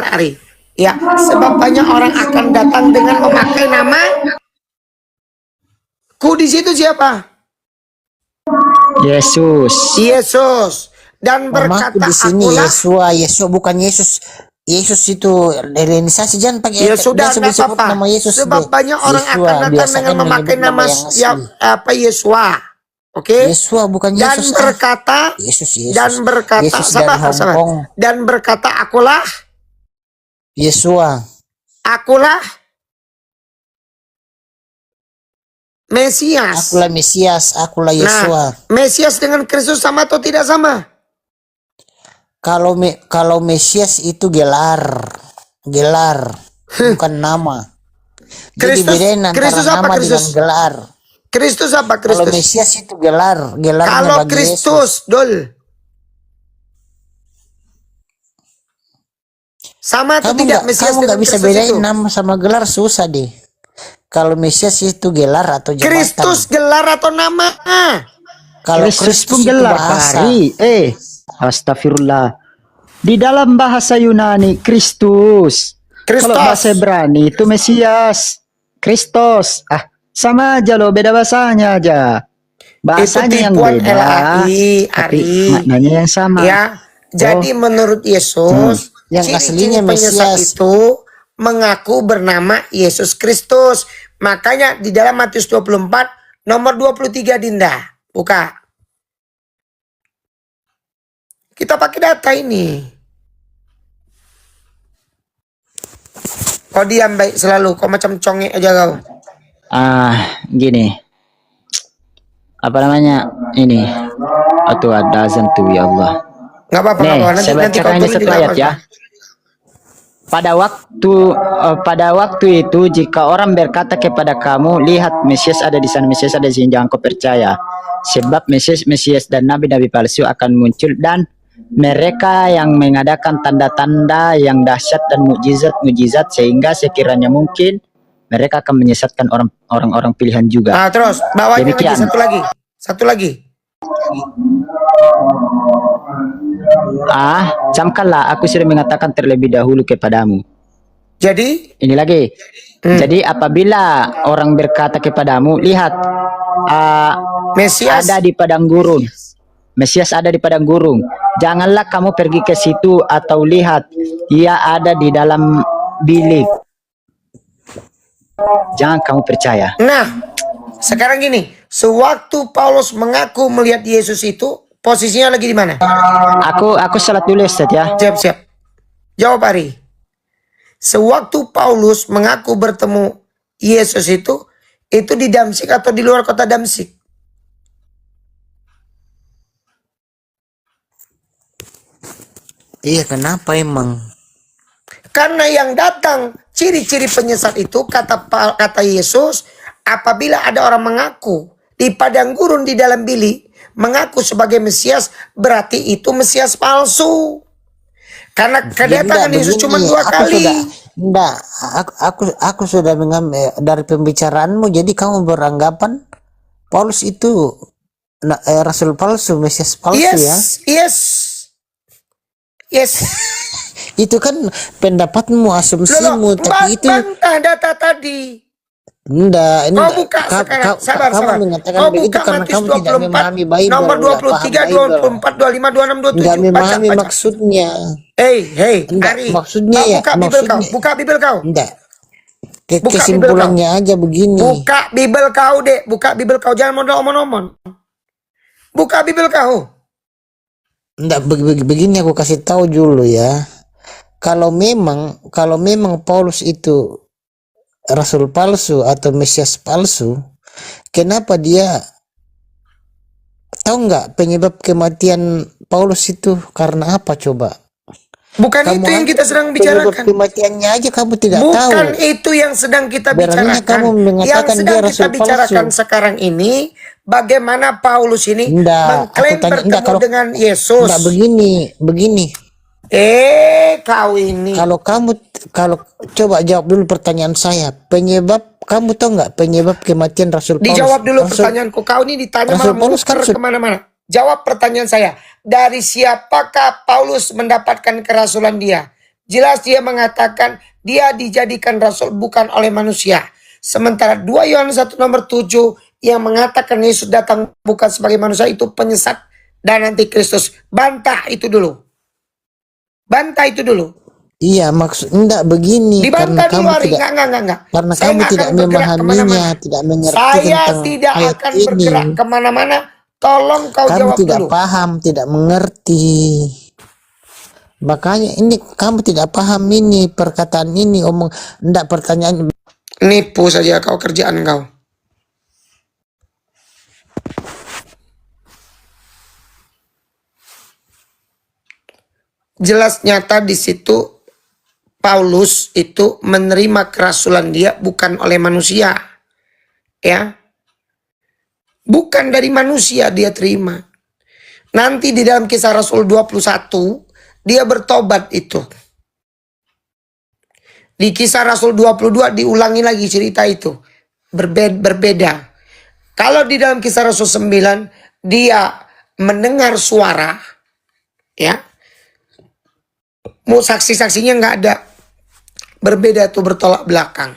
[SPEAKER 6] Ari. Ya, sebab banyak orang akan datang dengan memakai nama. Di situ siapa? Yesus. Dan
[SPEAKER 1] Mamaku
[SPEAKER 6] berkata
[SPEAKER 1] di sini
[SPEAKER 6] akulah.
[SPEAKER 1] Yesua bukan Yesus. Yesus itu helenisasi, jangan pakai
[SPEAKER 6] Ya sudah,
[SPEAKER 1] jangan
[SPEAKER 6] enggak
[SPEAKER 1] sebut
[SPEAKER 6] apa-apa.
[SPEAKER 1] nama Yesus
[SPEAKER 6] Sebab
[SPEAKER 1] deh.
[SPEAKER 6] banyak orang
[SPEAKER 1] Yesua,
[SPEAKER 6] akan datang
[SPEAKER 1] biasakan
[SPEAKER 6] dengan memakai
[SPEAKER 1] menyebut
[SPEAKER 6] nama
[SPEAKER 1] yang asli.
[SPEAKER 6] Yesua. Oke?
[SPEAKER 1] Yesua bukan
[SPEAKER 6] Dan
[SPEAKER 1] Yesus.
[SPEAKER 6] berkata,
[SPEAKER 1] Yesus.
[SPEAKER 6] dan berkata,
[SPEAKER 1] Yesus dari
[SPEAKER 6] sabar.
[SPEAKER 1] Hongkong.
[SPEAKER 6] Dan berkata akulah
[SPEAKER 1] Yesua.
[SPEAKER 6] Mesias.
[SPEAKER 1] Akulah Mesias, akulah Yesua.
[SPEAKER 6] Nah, Mesias dengan Kristus sama atau tidak sama?
[SPEAKER 1] Kalau Mesias itu gelar, bukan nama. Jadi bedain antara
[SPEAKER 6] Kristus apa,
[SPEAKER 1] nama
[SPEAKER 6] Kristus?
[SPEAKER 1] dengan gelar.
[SPEAKER 6] Kristus apa
[SPEAKER 1] Kalau
[SPEAKER 6] Kristus?
[SPEAKER 1] Mesias itu gelarnya
[SPEAKER 6] Kalau
[SPEAKER 1] bagi
[SPEAKER 6] Kristus,
[SPEAKER 1] Yesus.
[SPEAKER 6] Dol. Sama atau tidak Mesias
[SPEAKER 1] Kamu
[SPEAKER 6] dengan
[SPEAKER 1] nggak bisa
[SPEAKER 6] Kristus
[SPEAKER 1] bedain
[SPEAKER 6] itu?
[SPEAKER 1] nama sama gelar, susah deh. Kalau Mesias itu gelar atau jabatan.
[SPEAKER 6] Kristus gelar atau nama?
[SPEAKER 1] Kalau
[SPEAKER 2] Kristus pun
[SPEAKER 1] itu
[SPEAKER 2] gelar,
[SPEAKER 1] bahasa.
[SPEAKER 2] Ari. Astagfirullah. Di dalam bahasa Yunani, Kristus. Kalau bahasa Ibrani itu Mesias. Kristos. Sama aja loh, beda bahasanya aja. Bahasanya yang
[SPEAKER 6] tipuan
[SPEAKER 2] beda,
[SPEAKER 6] LAI,
[SPEAKER 2] tapi
[SPEAKER 6] Ari.
[SPEAKER 2] maknanya yang sama.
[SPEAKER 6] Ya, jadi menurut Yesus,
[SPEAKER 1] Yang
[SPEAKER 6] ciri-ciri
[SPEAKER 1] aslinya
[SPEAKER 6] penyesat
[SPEAKER 1] Mesias.
[SPEAKER 6] itu mengaku bernama Yesus Kristus. Makanya di dalam Matius 24 nomor 23, Dinda. Buka. Kita pakai data ini. Kau diam baik selalu, kau macam congek aja kau.
[SPEAKER 2] Gini. Apa namanya? Ini. Atau ada azan tuh, ya Allah.
[SPEAKER 6] Nggak apa-apa,
[SPEAKER 2] Nih,
[SPEAKER 6] nggak apa-apa.
[SPEAKER 2] saya
[SPEAKER 6] Nanti kau
[SPEAKER 2] bacakan ini
[SPEAKER 6] tulis
[SPEAKER 2] satu
[SPEAKER 6] juga
[SPEAKER 2] ayat
[SPEAKER 6] apa-apa.
[SPEAKER 2] ya. Pada waktu itu jika orang berkata kepada kamu, lihat Mesias ada di sana, Mesias ada di sini, jangan kau percaya. Sebab Mesias dan nabi-nabi palsu akan muncul dan mereka yang mengadakan tanda-tanda yang dahsyat dan mukjizat-mukjizat sehingga sekiranya mungkin mereka akan menyesatkan orang-orang pilihan juga.
[SPEAKER 6] Nah, terus bawahnya lagi,
[SPEAKER 2] Demikian.
[SPEAKER 6] satu lagi.
[SPEAKER 2] Camkanlah, aku sudah mengatakan terlebih dahulu kepadamu.
[SPEAKER 6] Jadi,
[SPEAKER 2] Ini lagi. Jadi apabila orang berkata kepadamu, lihat,
[SPEAKER 6] Mesias
[SPEAKER 2] ada di padang gurun. Mesias ada di padang gurun. Janganlah kamu pergi ke situ atau lihat, ia ada di dalam bilik. Jangan kamu percaya.
[SPEAKER 6] Nah, sekarang gini, sewaktu Paulus mengaku melihat Yesus itu, posisinya lagi di mana?
[SPEAKER 2] Aku salat dulu Ustaz ya.
[SPEAKER 6] Siap. Jawab Ari. Sewaktu Paulus mengaku bertemu Yesus itu di Damsik atau di luar kota Damsik?
[SPEAKER 1] Iya, kenapa emang?
[SPEAKER 6] Karena yang datang ciri-ciri penyesat itu kata Yesus, apabila ada orang mengaku di padang gurun di dalam bilik mengaku sebagai Mesias, berarti itu Mesias palsu. Karena kedatangan Yesus cuma 2 kali.
[SPEAKER 1] Aku sudah mengambil dari pembicaraanmu, jadi kamu beranggapan Paulus itu rasul palsu, Mesias palsu ya?
[SPEAKER 6] Yes.
[SPEAKER 1] Itu kan pendapatmu, asumsimu, tapi itu
[SPEAKER 6] bantah data tadi.
[SPEAKER 1] enggak.
[SPEAKER 6] Kau buka sekarang, sabar.
[SPEAKER 1] Kamu mengatakan
[SPEAKER 6] Kau
[SPEAKER 1] begitu
[SPEAKER 6] buka
[SPEAKER 1] karena
[SPEAKER 6] Matius
[SPEAKER 1] kamu tidak
[SPEAKER 6] 24,
[SPEAKER 1] memahami Bible.
[SPEAKER 6] nomor
[SPEAKER 1] enggak paham
[SPEAKER 6] 23,
[SPEAKER 1] Bible.
[SPEAKER 6] 24, 25, 26, 27.
[SPEAKER 1] Enggak memahami
[SPEAKER 6] baca.
[SPEAKER 1] maksudnya.
[SPEAKER 6] Hey,
[SPEAKER 1] Enggak,
[SPEAKER 6] Ari.
[SPEAKER 1] maksudnya
[SPEAKER 6] Kau
[SPEAKER 1] ya,
[SPEAKER 6] buka Bible kau. Buka Bible kau.
[SPEAKER 1] Enggak.
[SPEAKER 6] Buka
[SPEAKER 1] Kesimpulannya aja begini.
[SPEAKER 6] Buka Bible kau, Dek. Buka Bible kau. Jangan modal omon-omon. Buka Bible kau.
[SPEAKER 1] Enggak, begini aku kasih tahu dulu ya. Kalau memang Paulus itu rasul palsu atau Mesias palsu, kenapa dia tahu nggak penyebab kematian Paulus itu karena apa coba?
[SPEAKER 6] Bukan itu yang kita sedang
[SPEAKER 1] Penyebab
[SPEAKER 6] bicarakan.
[SPEAKER 1] kematiannya aja kamu tidak tahu.
[SPEAKER 6] Bukan itu yang sedang kita
[SPEAKER 1] Beraninya
[SPEAKER 6] bicarakan.
[SPEAKER 1] kamu mengatakan
[SPEAKER 6] Yang sedang
[SPEAKER 1] dia
[SPEAKER 6] kita
[SPEAKER 1] rasul
[SPEAKER 6] bicarakan
[SPEAKER 1] palsu.
[SPEAKER 6] sekarang ini, bagaimana Paulus ini mengklaim bertemu dengan Yesus.
[SPEAKER 1] Enggak, begini.
[SPEAKER 6] Kau ini.
[SPEAKER 1] Kalau coba jawab dulu pertanyaan saya. Kamu tahu nggak penyebab kematian Rasul Paulus?
[SPEAKER 6] Dijawab dulu pertanyaanku. Kau ini ditanya malah muter kemana-mana. Jawab pertanyaan saya. Dari siapakah Paulus mendapatkan kerasulan dia? Jelas dia mengatakan dia dijadikan rasul bukan oleh manusia. Sementara 2 Yohanes 1 nomor 7 yang mengatakan Yesus datang bukan sebagai manusia, itu penyesat dan antikristus. Bantah itu dulu.
[SPEAKER 1] Iya, maksud enggak begini.
[SPEAKER 6] Dibantah
[SPEAKER 1] karena
[SPEAKER 6] dulu,
[SPEAKER 1] kamu
[SPEAKER 6] Ari.
[SPEAKER 1] tidak
[SPEAKER 6] Enggak.
[SPEAKER 1] karena
[SPEAKER 6] Saya
[SPEAKER 1] kamu
[SPEAKER 6] nggak
[SPEAKER 1] tidak
[SPEAKER 6] akan bergerak
[SPEAKER 1] memahaminya,
[SPEAKER 6] kemana-mana.
[SPEAKER 1] tidak mengerti
[SPEAKER 6] Saya
[SPEAKER 1] tentang
[SPEAKER 6] tidak
[SPEAKER 1] ayat
[SPEAKER 6] akan
[SPEAKER 1] ini.
[SPEAKER 6] bergerak kemana-mana. Tolong kau
[SPEAKER 1] Kamu
[SPEAKER 6] jawab
[SPEAKER 1] tidak
[SPEAKER 6] dulu.
[SPEAKER 1] paham, tidak mengerti. Makanya ini kamu tidak paham ini perkataan ini, enggak pertanyaan.
[SPEAKER 6] Nipu saja kau, kerjaan kau. Jelas nyata di situ Paulus itu menerima kerasulan dia bukan oleh manusia. Ya. Bukan dari manusia dia terima. Nanti di dalam Kisah Rasul 21 dia bertobat itu. Di Kisah Rasul 22 diulangi lagi cerita itu. Berbeda. Kalau di dalam Kisah Rasul 9 dia mendengar suara, ya. Mau saksi-saksinya nggak ada. Berbeda tuh, bertolak belakang.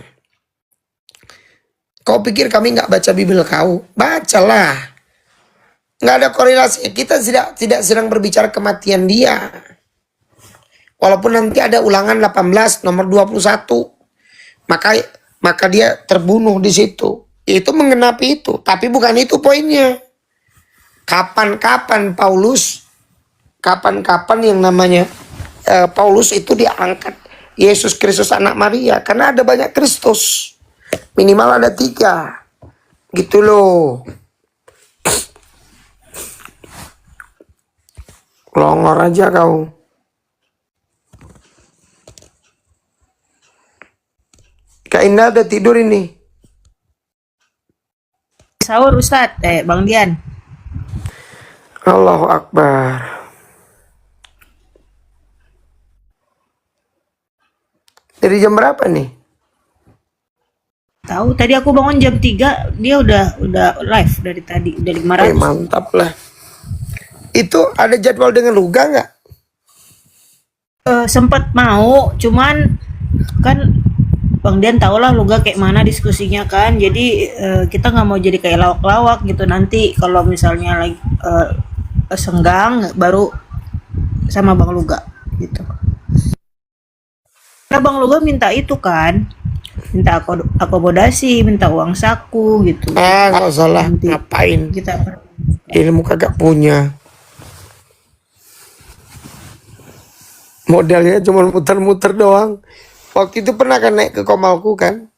[SPEAKER 6] Kau pikir kami nggak baca Bible kau? Bacalah. Nggak ada korelasi. Kita tidak sedang berbicara kematian dia. Walaupun nanti ada ulangan 18 nomor 21. Maka dia terbunuh di situ. Itu menggenapi itu. Tapi bukan itu poinnya. Kapan-kapan yang namanya Paulus itu diangkat Yesus Kristus anak Maria. Karena ada banyak Kristus. Minimal ada 3. Gitu loh. Longor aja kau. Kak Indah udah tidur ini.
[SPEAKER 8] Sahur Ustadz, Bang Dian.
[SPEAKER 6] Allahu Akbar. Dari jam berapa nih?
[SPEAKER 8] Tahu tadi aku bangun jam 3, dia udah live dari tadi, udah 500.
[SPEAKER 6] Mantap lah. Itu ada jadwal dengan Luga nggak?
[SPEAKER 8] Sempat mau, cuman kan Bang Dian tau lah Luga kayak mana diskusinya kan, jadi kita nggak mau jadi kayak lawak-lawak gitu, nanti kalau misalnya lagi senggang baru sama Bang Luga gitu. Karena Bang Luga minta itu kan, minta akomodasi, minta uang saku gitu.
[SPEAKER 6] Nggak usah lah,
[SPEAKER 8] Nanti
[SPEAKER 6] ngapain?
[SPEAKER 8] kita
[SPEAKER 6] Ilmu kagak punya. Modalnya cuma muter-muter doang. Waktu itu pernah kan naik ke Komalku kan?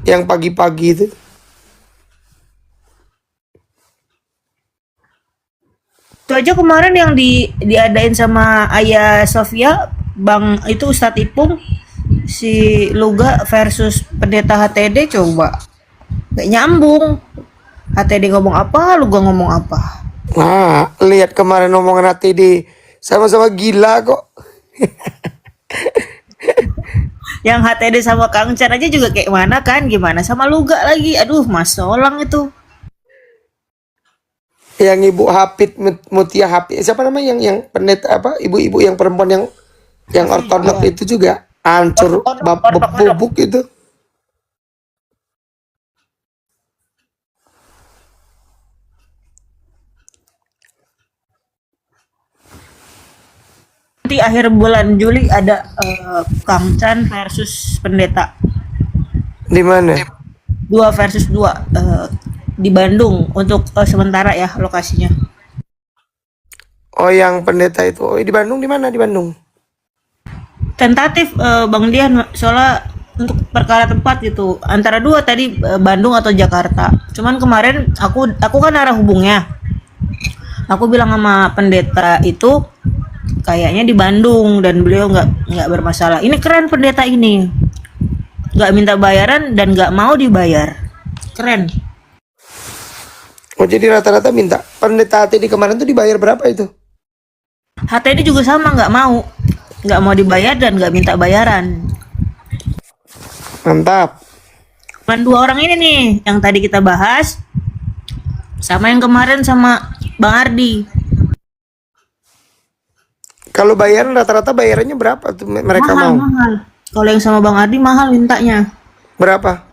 [SPEAKER 6] Yang pagi-pagi itu.
[SPEAKER 8] itu aja kemarin yang diadain sama Ayah Sofia, Bang itu Ustadz Ipung, si Luga versus pendeta HTD, coba gak nyambung. HTD ngomong apa, Luga ngomong apa.
[SPEAKER 6] Nah, lihat kemarin omongan HTD sama-sama gila kok.
[SPEAKER 8] Yang HTD sama Kang Chan aja juga kayak mana kan, gimana sama Luga lagi, aduh Mas Solang itu.
[SPEAKER 6] Yang Ibu Hafid Mutia Hafid, siapa namanya yang pendeta apa, ibu-ibu yang perempuan yang ortodok itu juga hancur bubuk itu.
[SPEAKER 8] Nanti akhir bulan Juli ada Kang Chan versus pendeta.
[SPEAKER 6] Di mana?
[SPEAKER 8] 2 versus 2 di Bandung untuk sementara ya lokasinya.
[SPEAKER 6] Oh, yang pendeta itu. Oh, di Bandung, di mana di Bandung?
[SPEAKER 8] Tentatif Bang Dian, soalnya untuk perkara tempat gitu antara 2 tadi, Bandung atau Jakarta. Cuman kemarin aku kan arah hubungnya. Aku bilang sama pendeta itu kayaknya di Bandung, dan beliau nggak bermasalah. Ini keren pendeta ini, nggak minta bayaran dan nggak mau dibayar, keren.
[SPEAKER 6] Oh, jadi rata-rata minta. Pendeta HTD kemarin tuh dibayar berapa itu?
[SPEAKER 8] HTD juga sama, nggak mau dibayar dan nggak minta bayaran.
[SPEAKER 6] Mantap.
[SPEAKER 8] Cuman 2 orang ini nih yang tadi kita bahas, sama yang kemarin sama Bang Ardi.
[SPEAKER 6] Kalau bayaran rata-rata bayarannya berapa tuh mereka mau?
[SPEAKER 8] Mahal. Kalau yang sama Bang Ardi mahal mintanya.
[SPEAKER 6] Berapa?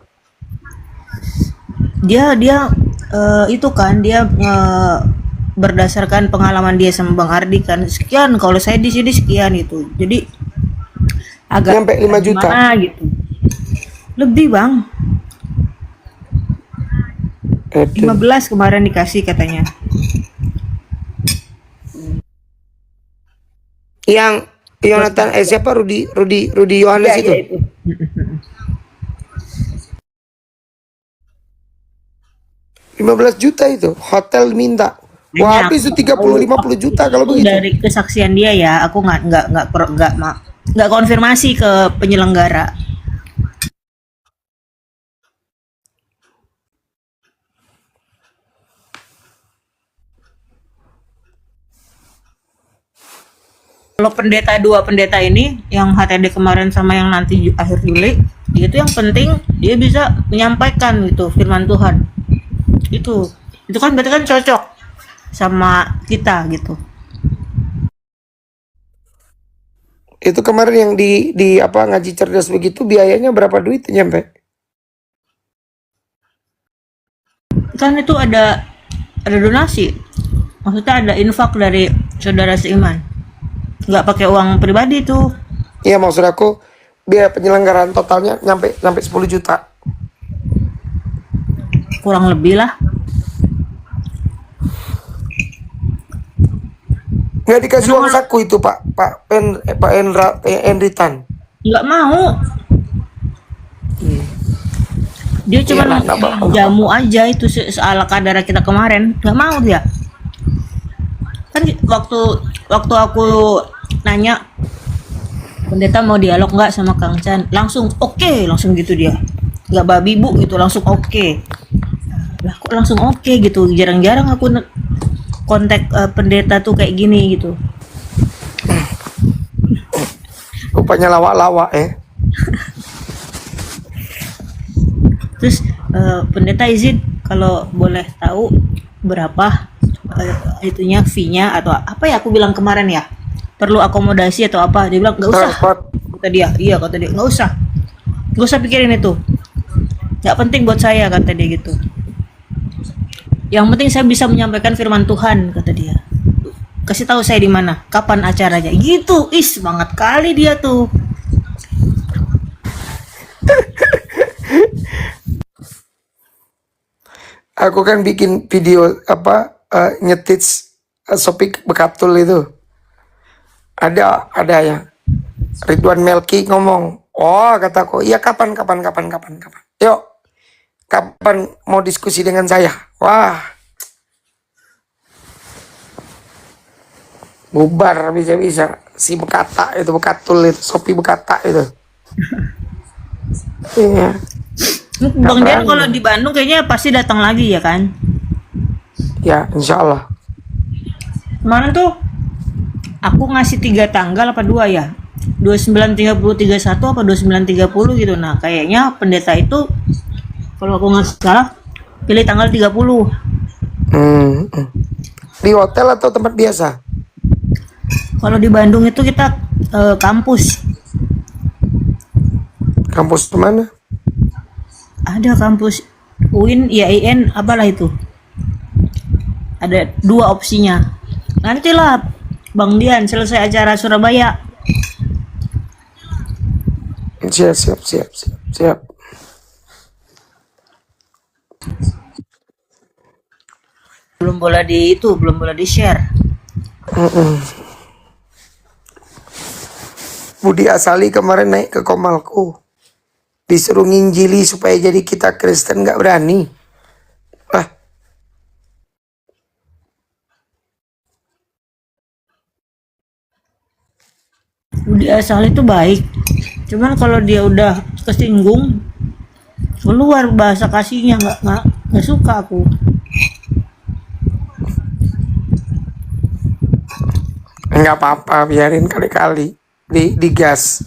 [SPEAKER 8] Dia itu kan dia berdasarkan pengalaman dia sama Bang Ardi kan, sekian, kalau saya di sini sekian itu. Jadi agak
[SPEAKER 6] Sampai 5 juta.
[SPEAKER 8] gimana gitu. Lebih, Bang. 15 kemarin dikasih katanya.
[SPEAKER 6] Yang Yonatan siapa Rudi Yohanes itu.
[SPEAKER 8] itu.
[SPEAKER 6] 15 juta itu hotel minta. Wah, habis itu 30-50 juta kalau begitu.
[SPEAKER 8] Dari kesaksian dia ya, aku nggak konfirmasi ke penyelenggara. Kalau dua pendeta ini, yang HTD kemarin sama yang nanti akhir Juli, itu yang penting dia bisa menyampaikan gitu firman Tuhan. Itu kan berarti kan cocok sama kita gitu.
[SPEAKER 6] Itu kemarin yang di apa ngaji cerdas begitu biayanya berapa duit nyampe?
[SPEAKER 8] Kan itu ada donasi. Maksudnya ada infak dari saudara seiman. Nggak pakai uang pribadi tuh.
[SPEAKER 6] Iya, maksud aku biaya penyelenggaraan totalnya sampai 10 juta.
[SPEAKER 8] Kurang lebih lah.
[SPEAKER 6] Nggak dikasih uang saku itu Pak Enritan.
[SPEAKER 8] Nggak mau. Dia cuma jamu aja itu seala kadar kita kemarin. Nggak mau dia. Kan waktu aku nanya pendeta mau dialog nggak sama Kang Chan, langsung oke, langsung gitu dia. Nggak babi bu gitu, langsung oke. Lah kok langsung oke gitu. Jarang-jarang aku kontak pendeta tuh kayak gini gitu.
[SPEAKER 6] rupanya lawak-lawak ya.
[SPEAKER 8] Terus pendeta izin kalau boleh tahu berapa itunya fee-nya atau apa ya, aku bilang kemarin ya, perlu akomodasi atau apa, dia bilang nggak usah, kata dia. Iya, kata dia nggak usah pikirin itu, nggak penting buat saya, kata dia gitu. Yang penting saya bisa menyampaikan firman Tuhan, kata dia. Kasih tahu saya di mana, kapan acaranya, gitu. Semangat kali dia tuh.
[SPEAKER 6] Aku kan bikin video nyetits Sophie Bekatul itu. Ada ya. Ridwan Melki ngomong, oh kataku, iya kapan. Yuk, kapan mau diskusi dengan saya? Wah, bubar bisa-bisa. Si Bekatul itu, Sophie Bekata itu. Iya.
[SPEAKER 8] Bang Dian kalau di Bandung kayaknya pasti datang lagi ya kan?
[SPEAKER 6] Ya, insya Allah.
[SPEAKER 8] Kemarin tuh aku ngasih 3 tanggal apa 2 ya? 29, 30, 31 apa 29, 30 gitu. Nah kayaknya pendeta itu kalau aku nggak salah pilih tanggal 30.
[SPEAKER 6] Di hotel atau tempat biasa?
[SPEAKER 8] Kalau di Bandung itu kita kampus.
[SPEAKER 6] Kampus mana?
[SPEAKER 8] Ada kampus UIN, IAIN, apalah itu. Ada 2 opsinya. Nantilah Bang Dian selesai acara Surabaya.
[SPEAKER 6] Siap.
[SPEAKER 8] Belum boleh di share.
[SPEAKER 6] Budi Asali kemarin naik ke Komalku, disuruh nginjili supaya jadi kita Kristen, nggak berani.
[SPEAKER 8] Budi Asal itu baik, cuman kalau dia udah kesinggung keluar bahasa kasihnya, nggak suka aku.
[SPEAKER 6] Nggak apa-apa, biarin kali-kali digas.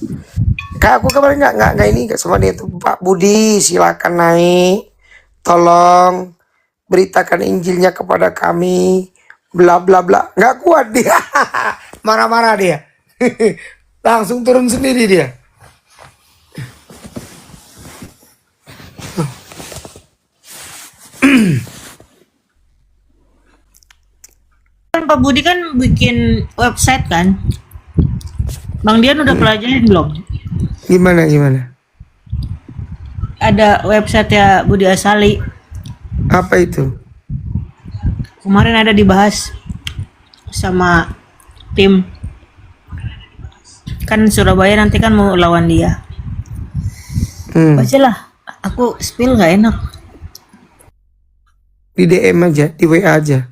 [SPEAKER 6] Kak, aku kemarin nggak ini sama dia tuh, Pak Budi silakan naik, tolong beritakan Injilnya kepada kami, bla bla bla. Nggak kuat dia, marah-marah dia. Langsung turun sendiri dia.
[SPEAKER 8] Kan Pak Budi kan bikin website kan. Bang Dian udah pelajarin belum?
[SPEAKER 6] Gimana?
[SPEAKER 8] Ada website ya Budi Asali.
[SPEAKER 6] Apa itu?
[SPEAKER 8] Kemarin ada dibahas sama tim. Kan Surabaya nanti kan mau lawan dia. Bacalah, aku spill nggak enak.
[SPEAKER 6] Di DM aja, di WA aja.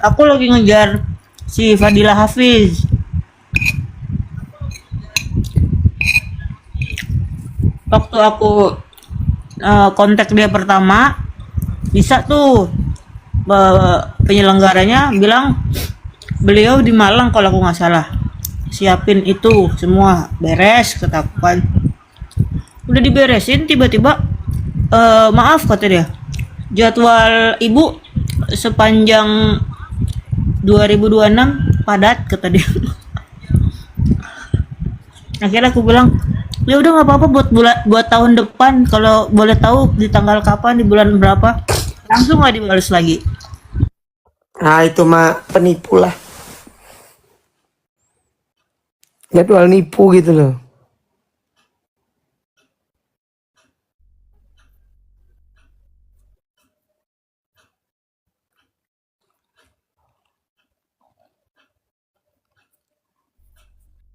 [SPEAKER 8] Aku lagi ngejar si Fadila Hafiz. Waktu aku kontak dia pertama, bisa tuh penyelenggaranya bilang beliau di Malang kalau aku nggak salah. Siapin itu semua beres, katakan. Udah diberesin, tiba-tiba maaf kata dia, jadwal ibu sepanjang 2026 padat, kata dia. Akhirnya aku bilang ya udah nggak apa-apa buat tahun depan, kalau boleh tahu di tanggal kapan, di bulan berapa. Langsung nggak dibalas lagi.
[SPEAKER 6] Nah itu mah penipu lah, jadwal nipu gitu loh.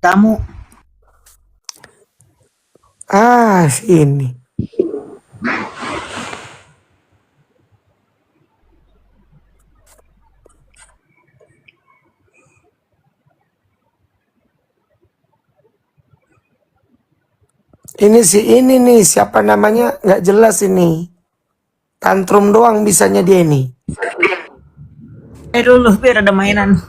[SPEAKER 8] Tamu
[SPEAKER 6] Sini. ini nih siapa namanya nggak jelas ini. Tantrum doang bisanya dia ini.
[SPEAKER 8] Dulu biar ada mainan.